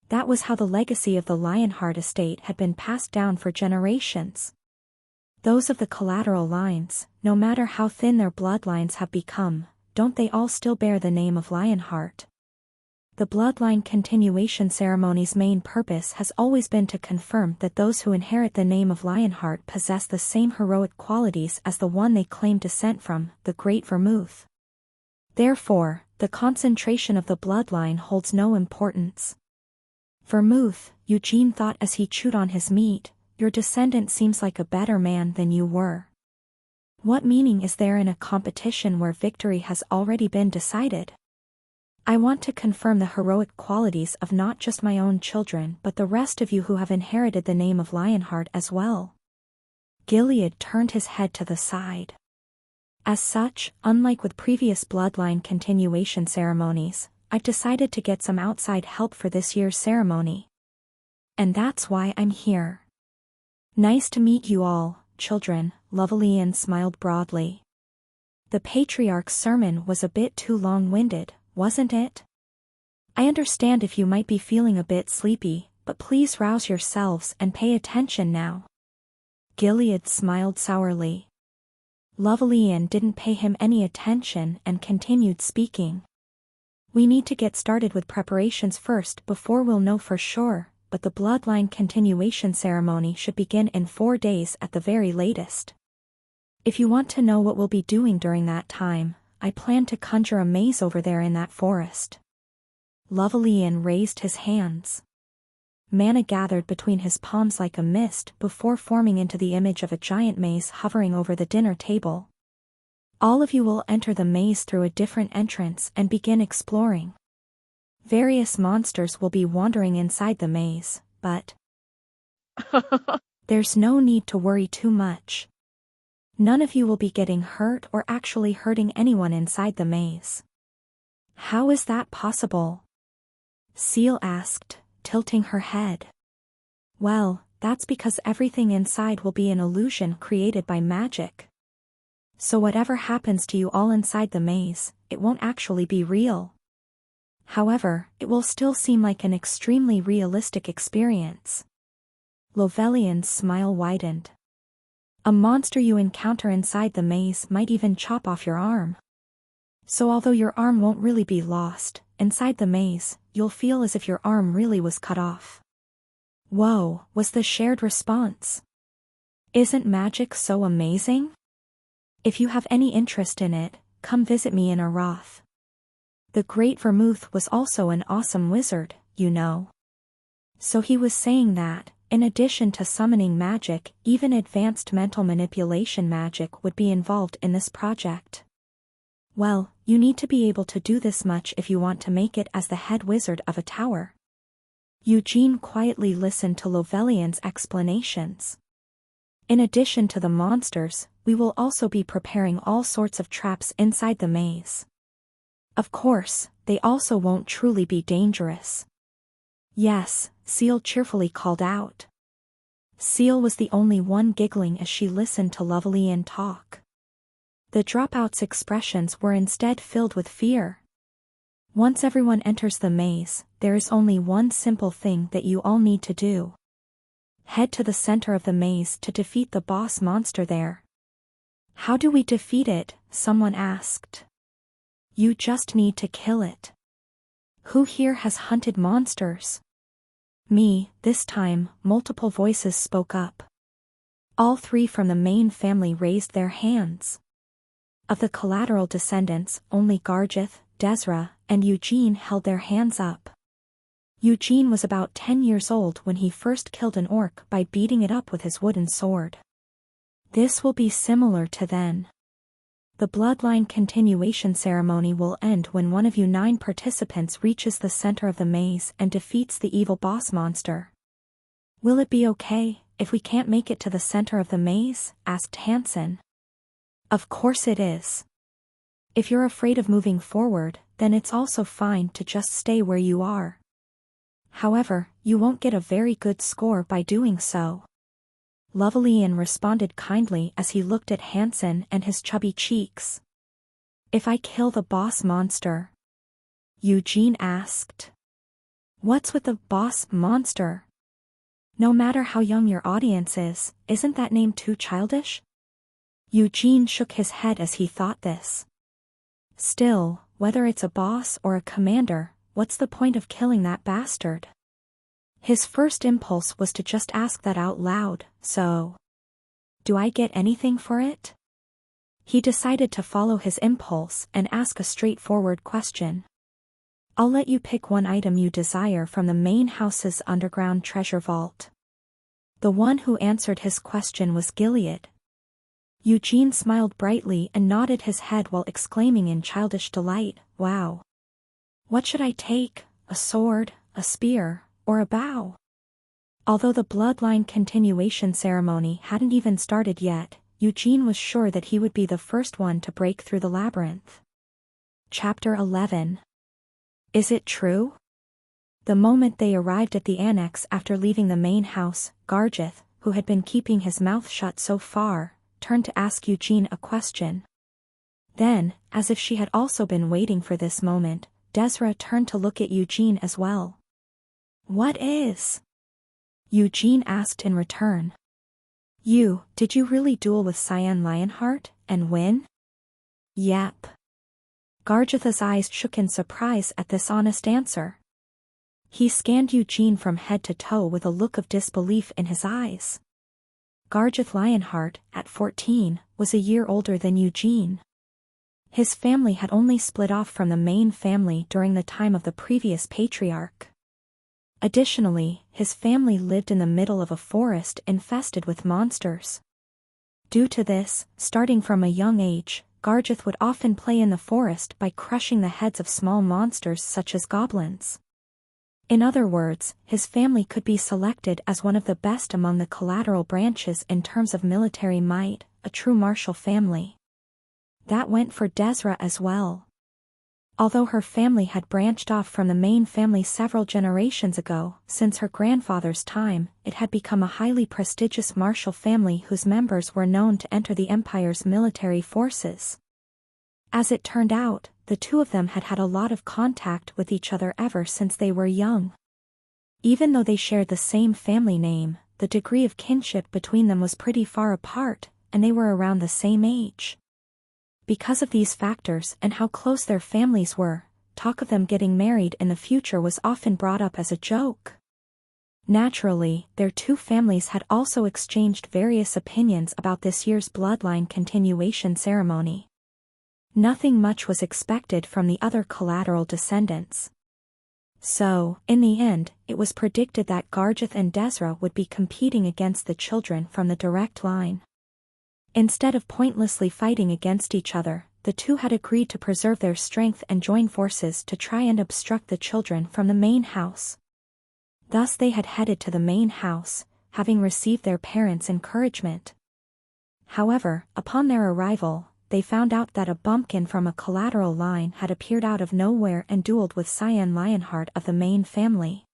That was how the legacy of the Lionheart estate had been passed down for generations. Those of the collateral lines, no matter how thin their bloodlines have become, don't they all still bear the name of Lionheart? The bloodline continuation ceremony's main purpose has always been to confirm that those who inherit the name of Lionheart possess the same heroic qualities as the one they claim descent from, the Great Vermouth. Therefore, the concentration of the bloodline holds no importance. Vermouth, Eugene thought as he chewed on his meat, your descendant seems like a better man than you were. What meaning is there in a competition where victory has already been decided? I want to confirm the heroic qualities of not just my own children but the rest of you who have inherited the name of Lionheart as well. Gilead turned his head to the side. As such, unlike with previous bloodline continuation ceremonies, I've decided to get some outside help for this year's ceremony. And that's why I'm here. Nice to meet you all, children, Lovelian smiled broadly. The patriarch's sermon was a bit too long-winded, wasn't it? I understand if you might be feeling a bit sleepy, but please rouse yourselves and pay attention now. Gilead smiled sourly. Lovelian didn't pay him any attention and continued speaking. We need to get started with preparations first before we'll know for sure, but the bloodline continuation ceremony should begin in 4 days at the very latest. If you want to know what we'll be doing during that time, I plan to conjure a maze over there in that forest. Lovelian raised his hands. Mana gathered between his palms like a mist before forming into the image of a giant maze hovering over the dinner table. All of you will enter the maze through a different entrance and begin exploring. Various monsters will be wandering inside the maze, but there's no need to worry too much. None of you will be getting hurt or actually hurting anyone inside the maze. How is that possible? Seal asked, tilting her head. Well, that's because everything inside will be an illusion created by magic. So whatever happens to you all inside the maze, it won't actually be real. However, it will still seem like an extremely realistic experience. Lovelian's smile widened. A monster you encounter inside the maze might even chop off your arm. So although your arm won't really be lost, inside the maze, you'll feel as if your arm really was cut off. Whoa, was the shared response. Isn't magic so amazing? If you have any interest in it, come visit me in Arath. The Great Vermouth was also an awesome wizard, you know. So he was saying that, in addition to summoning magic, even advanced mental manipulation magic would be involved in this project. Well, you need to be able to do this much if you want to make it as the head wizard of a tower. Eugene quietly listened to Lovelian's explanations. In addition to the monsters, we will also be preparing all sorts of traps inside the maze. Of course, they also won't truly be dangerous. Yes, Seal cheerfully called out. Seal was the only one giggling as she listened to Lovelian talk. The dropouts' expressions were instead filled with fear. Once everyone enters the maze, there is only one simple thing that you all need to do. Head to the center of the maze to defeat the boss monster there. How do we defeat it? Someone asked. You just need to kill it. Who here has hunted monsters? Me, this time, multiple voices spoke up. All three from the main family raised their hands. Of the collateral descendants, only Gargith, Desra, and Eugene held their hands up. Eugene was about 10 years old when he first killed an orc by beating it up with his wooden sword. This will be similar to then. The bloodline continuation ceremony will end when one of you 9 participants reaches the center of the maze and defeats the evil boss monster. Will it be okay if we can't make it to the center of the maze? Asked Hansen. Of course it is. If you're afraid of moving forward, then it's also fine to just stay where you are. However, you won't get a very good score by doing so. Lovelian responded kindly as he looked at Hansen and his chubby cheeks. If I kill the boss monster? Eugene asked. What's with the boss monster? No matter how young your audience is, isn't that name too childish? Eugene shook his head as he thought this. Still, whether it's a boss or a commander, what's the point of killing that bastard? His first impulse was to just ask that out loud, so. Do I get anything for it? He decided to follow his impulse and ask a straightforward question. I'll let you pick one item you desire from the main house's underground treasure vault. The one who answered his question was Gilead. Eugene smiled brightly and nodded his head while exclaiming in childish delight, wow. What should I take? A sword, a spear, or a bow? Although the bloodline continuation ceremony hadn't even started yet, Eugene was sure that he would be the first one to break through the labyrinth. Chapter 11. Is it true? The moment they arrived at the annex after leaving the main house, Gargith, who had been keeping his mouth shut so far, turned to ask Eugene a question. Then, as if she had also been waiting for this moment, Desra turned to look at Eugene as well. What is? Eugene asked in return. Did you really duel with Cyan Lionheart, and win? Yep. Gargith's eyes shook in surprise at this honest answer. He scanned Eugene from head to toe with a look of disbelief in his eyes. Gargith Lionheart, at 14, was a year older than Eugene. His family had only split off from the main family during the time of the previous patriarch. Additionally, his family lived in the middle of a forest infested with monsters. Due to this, starting from a young age, Gargith would often play in the forest by crushing the heads of small monsters such as goblins. In other words, his family could be selected as one of the best among the collateral branches in terms of military might, a true martial family. That went for Desra as well. Although her family had branched off from the main family several generations ago, since her grandfather's time, it had become a highly prestigious martial family whose members were known to enter the Empire's military forces. As it turned out, the two of them had had a lot of contact with each other ever since they were young. Even though they shared the same family name, the degree of kinship between them was pretty far apart, and they were around the same age. Because of these factors and how close their families were, talk of them getting married in the future was often brought up as a joke. Naturally, their two families had also exchanged various opinions about this year's bloodline continuation ceremony. Nothing much was expected from the other collateral descendants. So, in the end, it was predicted that Gargith and Desra would be competing against the children from the direct line. Instead of pointlessly fighting against each other, the two had agreed to preserve their strength and join forces to try and obstruct the children from the main house. Thus they had headed to the main house, having received their parents' encouragement. However, upon their arrival, they found out that a bumpkin from a collateral line had appeared out of nowhere and dueled with Cyan Lionheart of the main family.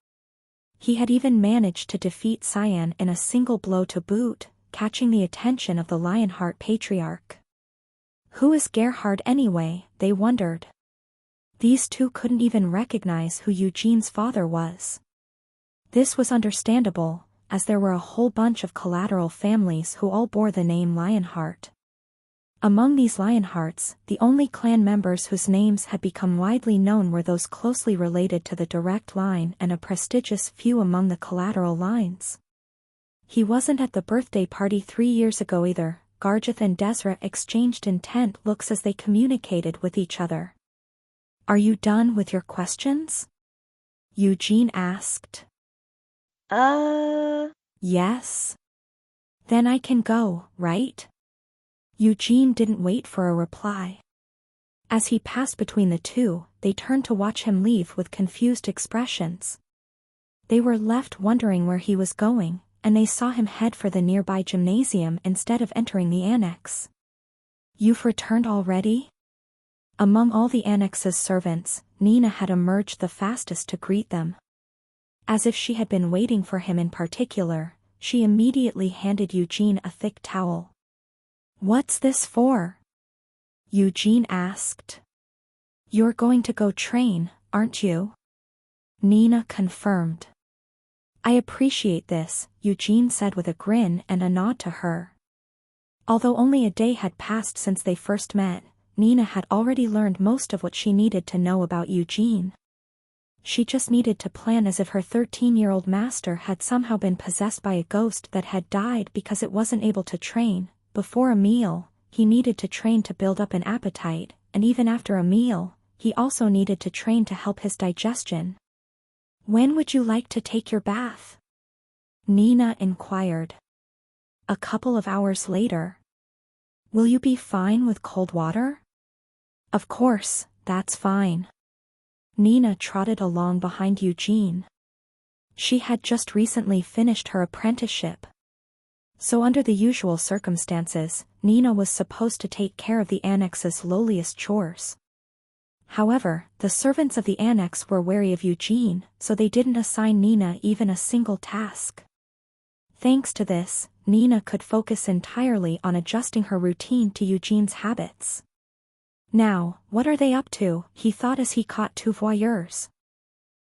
He had even managed to defeat Cyan in a single blow to boot, catching the attention of the Lionheart patriarch. Who is Gerhard anyway, they wondered. These two couldn't even recognize who Eugene's father was. This was understandable, as there were a whole bunch of collateral families who all bore the name Lionheart. Among these Lionhearts, the only clan members whose names had become widely known were those closely related to the direct line and a prestigious few among the collateral lines. He wasn't at the birthday party 3 years ago either. Garjeth and Desra exchanged intent looks as they communicated with each other. "Are you done with your questions?" Eugene asked. Yes. Then I can go, right? Eugene didn't wait for a reply. As he passed between the two, they turned to watch him leave with confused expressions. They were left wondering where he was going, and they saw him head for the nearby gymnasium instead of entering the annex. "You've returned already?" Among all the annex's servants, Nina had emerged the fastest to greet them. As if she had been waiting for him in particular, she immediately handed Eugene a thick towel. "What's this for?" Eugene asked. "You're going to go train, aren't you?" Nina confirmed. "I appreciate this," Eugene said with a grin and a nod to her. Although only a day had passed since they first met, Nina had already learned most of what she needed to know about Eugene. She just needed to plan as if her 13-year-old master had somehow been possessed by a ghost that had died because it wasn't able to train. Before a meal, he needed to train to build up an appetite, and even after a meal, he also needed to train to help his digestion. "When would you like to take your bath?" Nina inquired. "A couple of hours later." "Will you be fine with cold water?" "Of course, that's fine." Nina trotted along behind Eugene. She had just recently finished her apprenticeship. So under the usual circumstances, Nina was supposed to take care of the annex's lowliest chores. However, the servants of the annex were wary of Eugene, so they didn't assign Nina even a single task. Thanks to this, Nina could focus entirely on adjusting her routine to Eugene's habits. "Now, what are they up to?" he thought as he caught two voyeurs.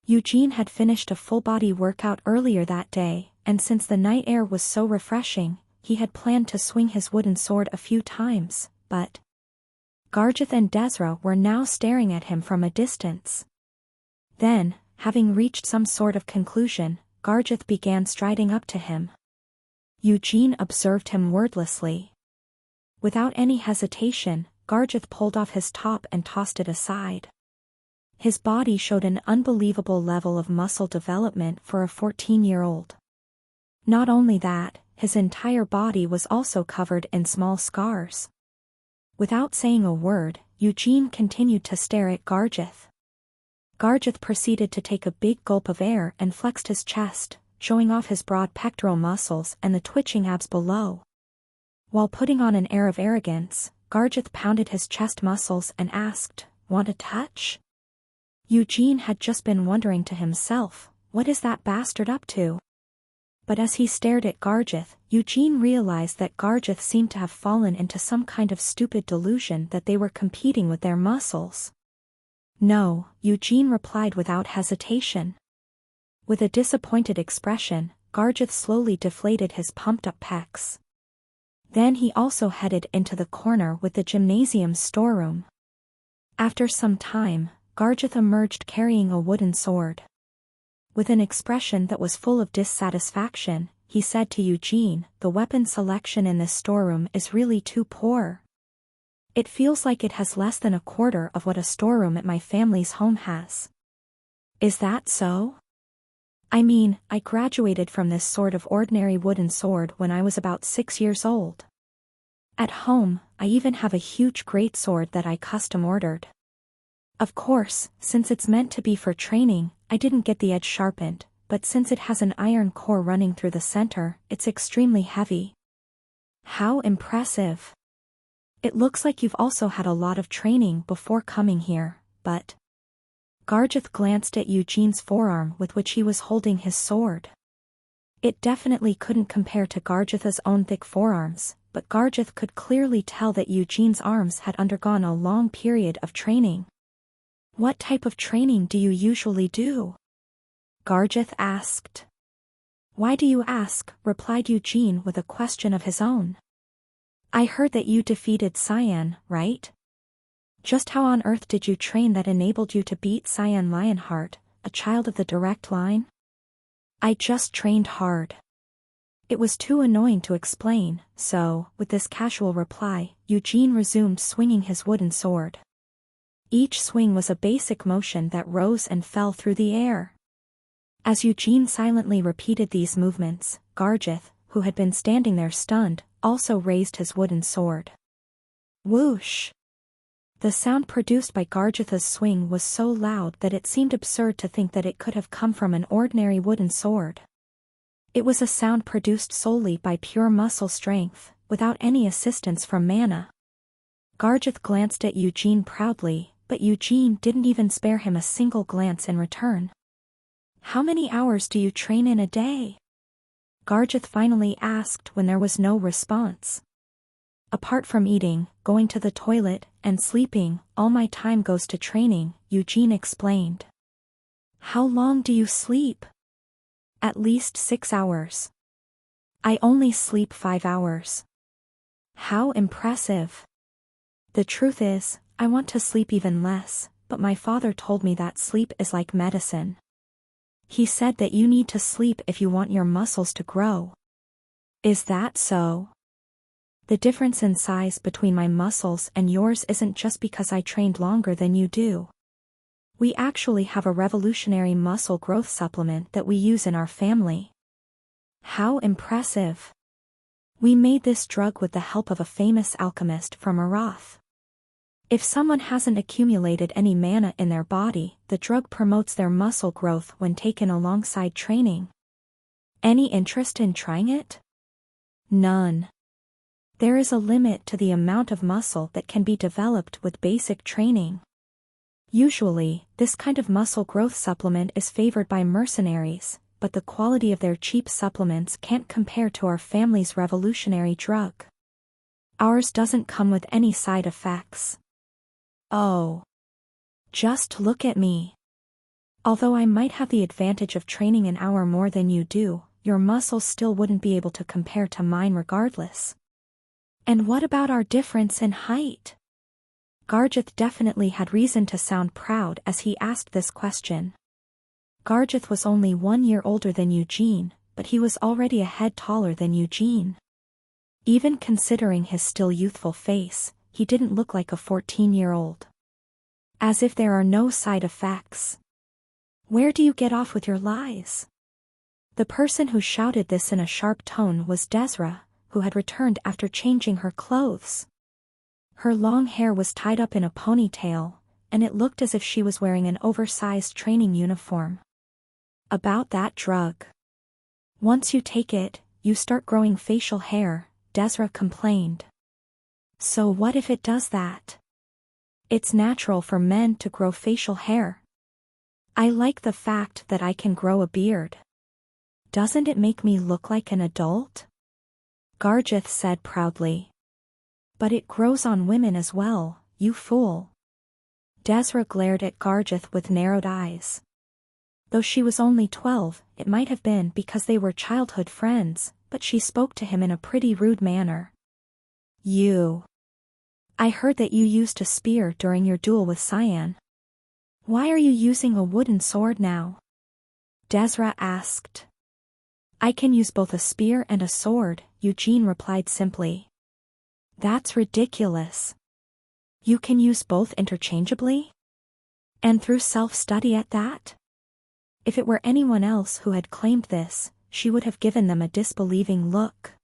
Eugene had finished a full-body workout earlier that day, and since the night air was so refreshing, he had planned to swing his wooden sword a few times, but Garjeth and Desra were now staring at him from a distance. Then, having reached some sort of conclusion, Garjeth began striding up to him. Eugene observed him wordlessly. Without any hesitation, Garjeth pulled off his top and tossed it aside. His body showed an unbelievable level of muscle development for a 14-year-old. Not only that, his entire body was also covered in small scars. Without saying a word, Eugene continued to stare at Garjeth. Garjeth proceeded to take a big gulp of air and flexed his chest, showing off his broad pectoral muscles and the twitching abs below. While putting on an air of arrogance, Garjeth pounded his chest muscles and asked, "Want a touch?" Eugene had just been wondering to himself, what is that bastard up to? But as he stared at Garjeth, Eugene realized that Garjeth seemed to have fallen into some kind of stupid delusion that they were competing with their muscles. "No," Eugene replied without hesitation. With a disappointed expression, Garjeth slowly deflated his pumped-up pecs. Then he also headed into the corner with the gymnasium's storeroom. After some time, Garjeth emerged carrying a wooden sword. With an expression that was full of dissatisfaction, he said to Eugene, "The weapon selection in this storeroom is really too poor. It feels like it has less than a quarter of what a storeroom at my family's home has." "Is that so?" "I mean, I graduated from this sort of ordinary wooden sword when I was about 6 years old. At home, I even have a huge greatsword that I custom ordered. Of course, since it's meant to be for training, I didn't get the edge sharpened, but since it has an iron core running through the center, it's extremely heavy." "How impressive. It looks like you've also had a lot of training before coming here, but..." Garjeth glanced at Eugene's forearm with which he was holding his sword. It definitely couldn't compare to Garjeth's own thick forearms, but Garjeth could clearly tell that Eugene's arms had undergone a long period of training. "What type of training do you usually do?" Garjeth asked. Why do you ask? Replied Eugene with a question of his own. I heard that you defeated Cyan, right? Just how on earth did you train that enabled you to beat Cyan Lionheart, a child of the direct line? I just trained hard. It was too annoying to explain, so, with this casual reply, Eugene resumed swinging his wooden sword. Each swing was a basic motion that rose and fell through the air. As Eugene silently repeated these movements, Gargith, who had been standing there stunned, also raised his wooden sword. Whoosh! The sound produced by Gargith's swing was so loud that it seemed absurd to think that it could have come from an ordinary wooden sword. It was a sound produced solely by pure muscle strength, without any assistance from mana. Gargith glanced at Eugene proudly, but Eugene didn't even spare him a single glance in return. How many hours do you train in a day? Gargith finally asked when there was no response. Apart from eating, going to the toilet, and sleeping, all my time goes to training, Eugene explained. How long do you sleep? At least 6 hours. I only sleep 5 hours. How impressive. The truth is, I want to sleep even less, but my father told me that sleep is like medicine. He said that you need to sleep if you want your muscles to grow. Is that so? The difference in size between my muscles and yours isn't just because I trained longer than you do. We actually have a revolutionary muscle growth supplement that we use in our family. How impressive. We made this drug with the help of a famous alchemist from Arath. If someone hasn't accumulated any mana in their body, the drug promotes their muscle growth when taken alongside training. Any interest in trying it? None. There is a limit to the amount of muscle that can be developed with basic training. Usually, this kind of muscle growth supplement is favored by mercenaries, but the quality of their cheap supplements can't compare to our family's revolutionary drug. Ours doesn't come with any side effects. Oh. Just look at me. Although I might have the advantage of training an hour more than you do, your muscles still wouldn't be able to compare to mine regardless. And what about our difference in height? Gargith definitely had reason to sound proud as he asked this question. Gargith was only 1 year older than Eugene, but he was already a head taller than Eugene. Even considering his still youthful face, he didn't look like a 14-year-old. As if there are no side effects. Where do you get off with your lies? The person who shouted this in a sharp tone was Desra, who had returned after changing her clothes. Her long hair was tied up in a ponytail, and it looked as if she was wearing an oversized training uniform. About that drug. Once you take it, you start growing facial hair, Desra complained. So what if it does that? It's natural for men to grow facial hair. I like the fact that I can grow a beard. Doesn't it make me look like an adult? Gargith said proudly. But it grows on women as well, you fool. Desra glared at Gargith with narrowed eyes. Though she was only 12, it might have been because they were childhood friends, but she spoke to him in a pretty rude manner. I heard that you used a spear during your duel with Cyan. Why are you using a wooden sword now? Desra asked. I can use both a spear and a sword, Eugene replied simply. That's ridiculous. You can use both interchangeably? And through self-study at that? If it were anyone else who had claimed this, she would have given them a disbelieving look.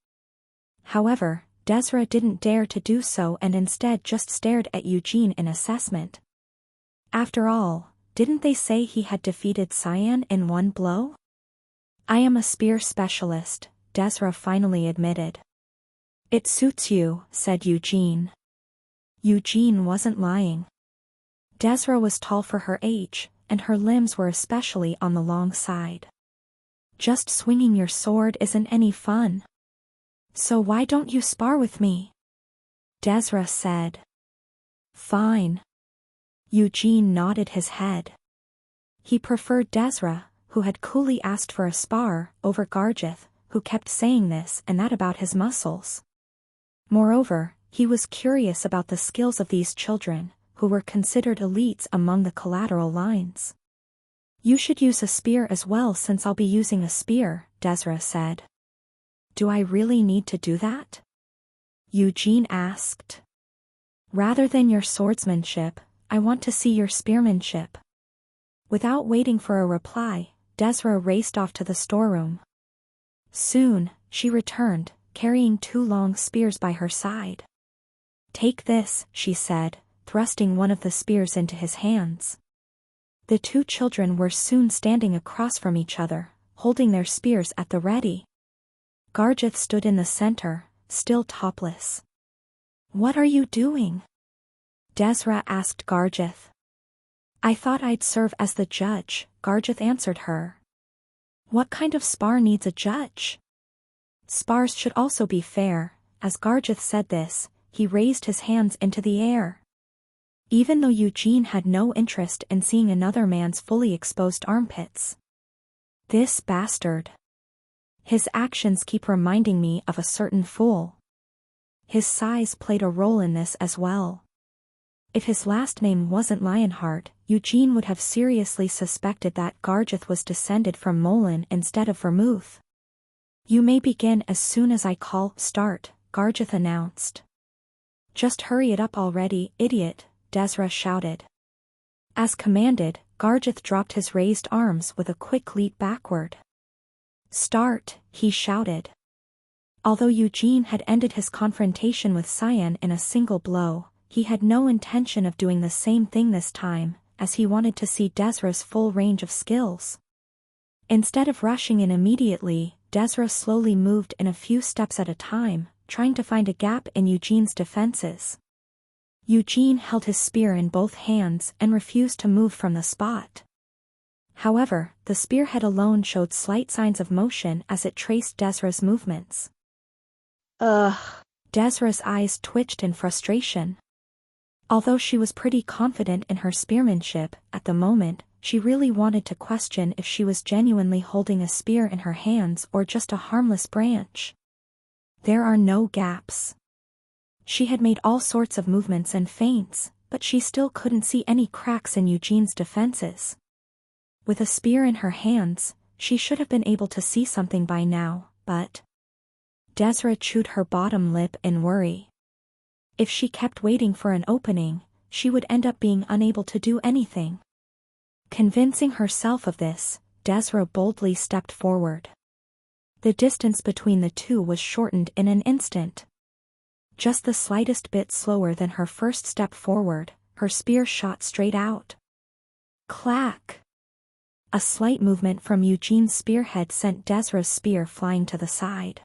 However, Desra didn't dare to do so and instead just stared at Eugene in assessment. After all, didn't they say he had defeated Cyan in one blow? I am a spear specialist, Desra finally admitted. It suits you, said Eugene. Eugene wasn't lying. Desra was tall for her age, and her limbs were especially on the long side. Just swinging your sword isn't any fun. So why don't you spar with me? Desra said. Fine. Eugene nodded his head. He preferred Desra, who had coolly asked for a spar, over Gargith, who kept saying this and that about his muscles. Moreover, he was curious about the skills of these children, who were considered elites among the collateral lines. "You should use a spear as well since I'll be using a spear," Desra said. "Do I really need to do that?" Eugene asked. "Rather than your swordsmanship, I want to see your spearmanship." Without waiting for a reply, Desra raced off to the storeroom. Soon, she returned, carrying 2 long spears by her side. "Take this," she said, thrusting one of the spears into his hands. The 2 children were soon standing across from each other, holding their spears at the ready. Gargith stood in the center, still topless. "What are you doing?" Desra asked Gargith. "I thought I'd serve as the judge," Gargith answered her. "What kind of spar needs a judge?" "Spars should also be fair." As Gargith said this, he raised his hands into the air. Even though Eugene had no interest in seeing another man's fully exposed armpits. "This bastard. His actions keep reminding me of a certain fool." His size played a role in this as well. If his last name wasn't Lionheart, Eugene would have seriously suspected that Gargith was descended from Molin instead of Vermouth. "You may begin as soon as I call start," Gargith announced. "Just hurry it up already, idiot," Desra shouted. As commanded, Gargith dropped his raised arms with a quick leap backward. "Start," he shouted. Although Eugene had ended his confrontation with Cyan in a single blow, he had no intention of doing the same thing this time, as he wanted to see Desra's full range of skills. Instead of rushing in immediately, Desra slowly moved in a few steps at a time, trying to find a gap in Eugene's defenses. Eugene held his spear in both hands and refused to move from the spot. However, the spearhead alone showed slight signs of motion as it traced Desra's movements. Ugh. Desra's eyes twitched in frustration. Although she was pretty confident in her spearmanship, at the moment, she really wanted to question if she was genuinely holding a spear in her hands or just a harmless branch. There are no gaps. She had made all sorts of movements and feints, but she still couldn't see any cracks in Eugene's defenses. With a spear in her hands, she should have been able to see something by now, but... Desra chewed her bottom lip in worry. If she kept waiting for an opening, she would end up being unable to do anything. Convincing herself of this, Desra boldly stepped forward. The distance between the two was shortened in an instant. Just the slightest bit slower than her first step forward, her spear shot straight out. Clack! A slight movement from Eugene's spearhead sent Desra's spear flying to the side.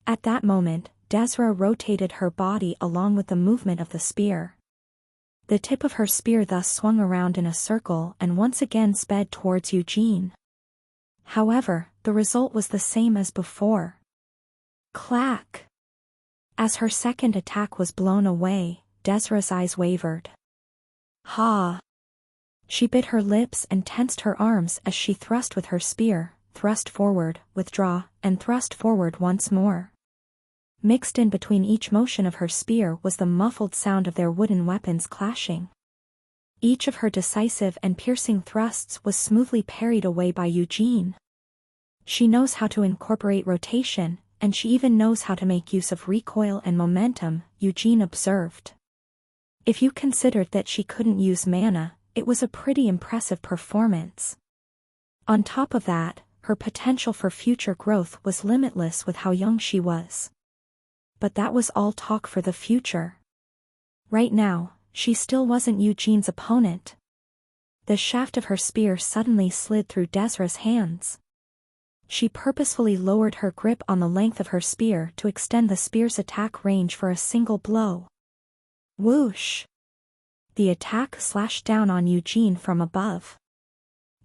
At that moment, Desra rotated her body along with the movement of the spear. The tip of her spear thus swung around in a circle and once again sped towards Eugene. However, the result was the same as before. Clack! As her second attack was blown away, Desra's eyes wavered. Ha! She bit her lips and tensed her arms as she thrust with her spear, thrust forward, withdraw, and thrust forward once more. Mixed in between each motion of her spear was the muffled sound of their wooden weapons clashing. Each of her decisive and piercing thrusts was smoothly parried away by Eugene. She knows how to incorporate rotation, and she even knows how to make use of recoil and momentum, Eugene observed. If you considered that she couldn't use mana, it was a pretty impressive performance. On top of that, her potential for future growth was limitless with how young she was. But that was all talk for the future. Right now, she still wasn't Eugene's opponent. The shaft of her spear suddenly slid through Desra's hands. She purposefully lowered her grip on the length of her spear to extend the spear's attack range for a single blow. Whoosh! The attack slashed down on Eugene from above.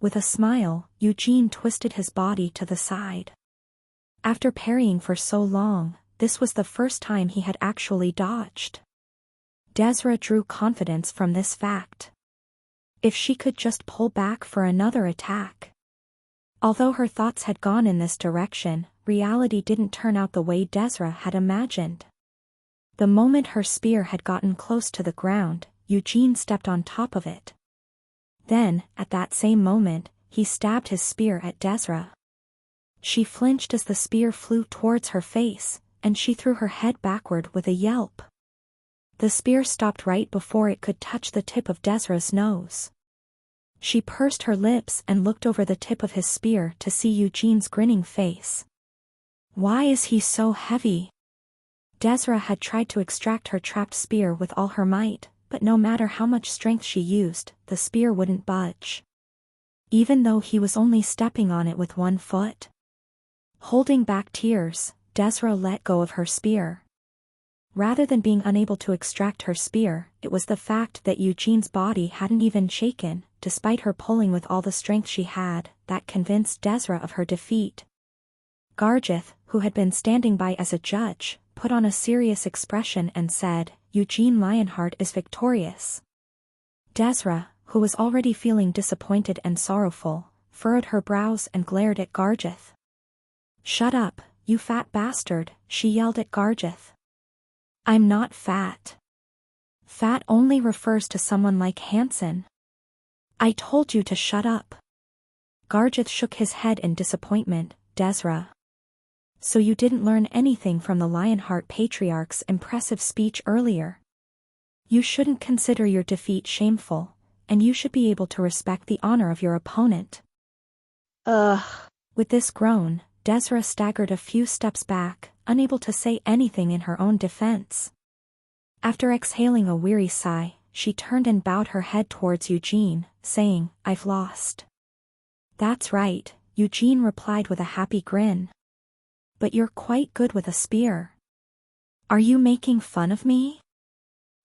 With a smile, Eugene twisted his body to the side. After parrying for so long, this was the first time he had actually dodged. Desra drew confidence from this fact. If she could just pull back for another attack. Although her thoughts had gone in this direction, reality didn't turn out the way Desra had imagined. The moment her spear had gotten close to the ground, Eugene stepped on top of it. Then, at that same moment, he stabbed his spear at Desra. She flinched as the spear flew towards her face, and she threw her head backward with a yelp. The spear stopped right before it could touch the tip of Desra's nose. She pursed her lips and looked over the tip of his spear to see Eugene's grinning face. Why is he so heavy? Desra had tried to extract her trapped spear with all her might, but no matter how much strength she used, the spear wouldn't budge. Even though he was only stepping on it with one foot. Holding back tears, Desra let go of her spear. Rather than being unable to extract her spear, it was the fact that Eugene's body hadn't even shaken, despite her pulling with all the strength she had, that convinced Desra of her defeat. Gargith, who had been standing by as a judge, put on a serious expression and said, "Eugene Lionheart is victorious." Desra, who was already feeling disappointed and sorrowful, furrowed her brows and glared at Gargith. "Shut up, you fat bastard," she yelled at Gargith. "I'm not fat. Fat only refers to someone like Hansen. I told you to shut up." Gargith shook his head in disappointment. "Desra. So you didn't learn anything from the Lionheart Patriarch's impressive speech earlier? You shouldn't consider your defeat shameful, and you should be able to respect the honor of your opponent." Ugh. With this groan, Desra staggered a few steps back, unable to say anything in her own defense. After exhaling a weary sigh, she turned and bowed her head towards Eugene, saying, "I've lost." "That's right," Eugene replied with a happy grin. "But you're quite good with a spear. Are you making fun of me?"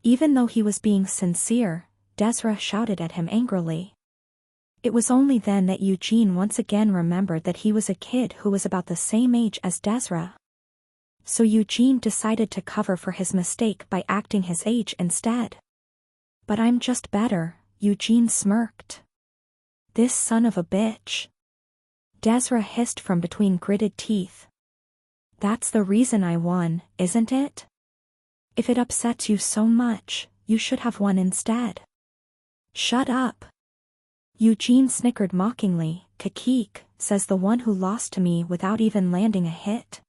Even though he was being sincere, Desra shouted at him angrily. It was only then that Eugene once again remembered that he was a kid who was about the same age as Desra. So Eugene decided to cover for his mistake by acting his age instead. "But I'm just better," Eugene smirked. "This son of a bitch." Desra hissed from between gritted teeth. "That's the reason I won, isn't it? If it upsets you so much, you should have won instead." "Shut up." Eugene snickered mockingly. "Kakik," says the one who lost to me without even landing a hit.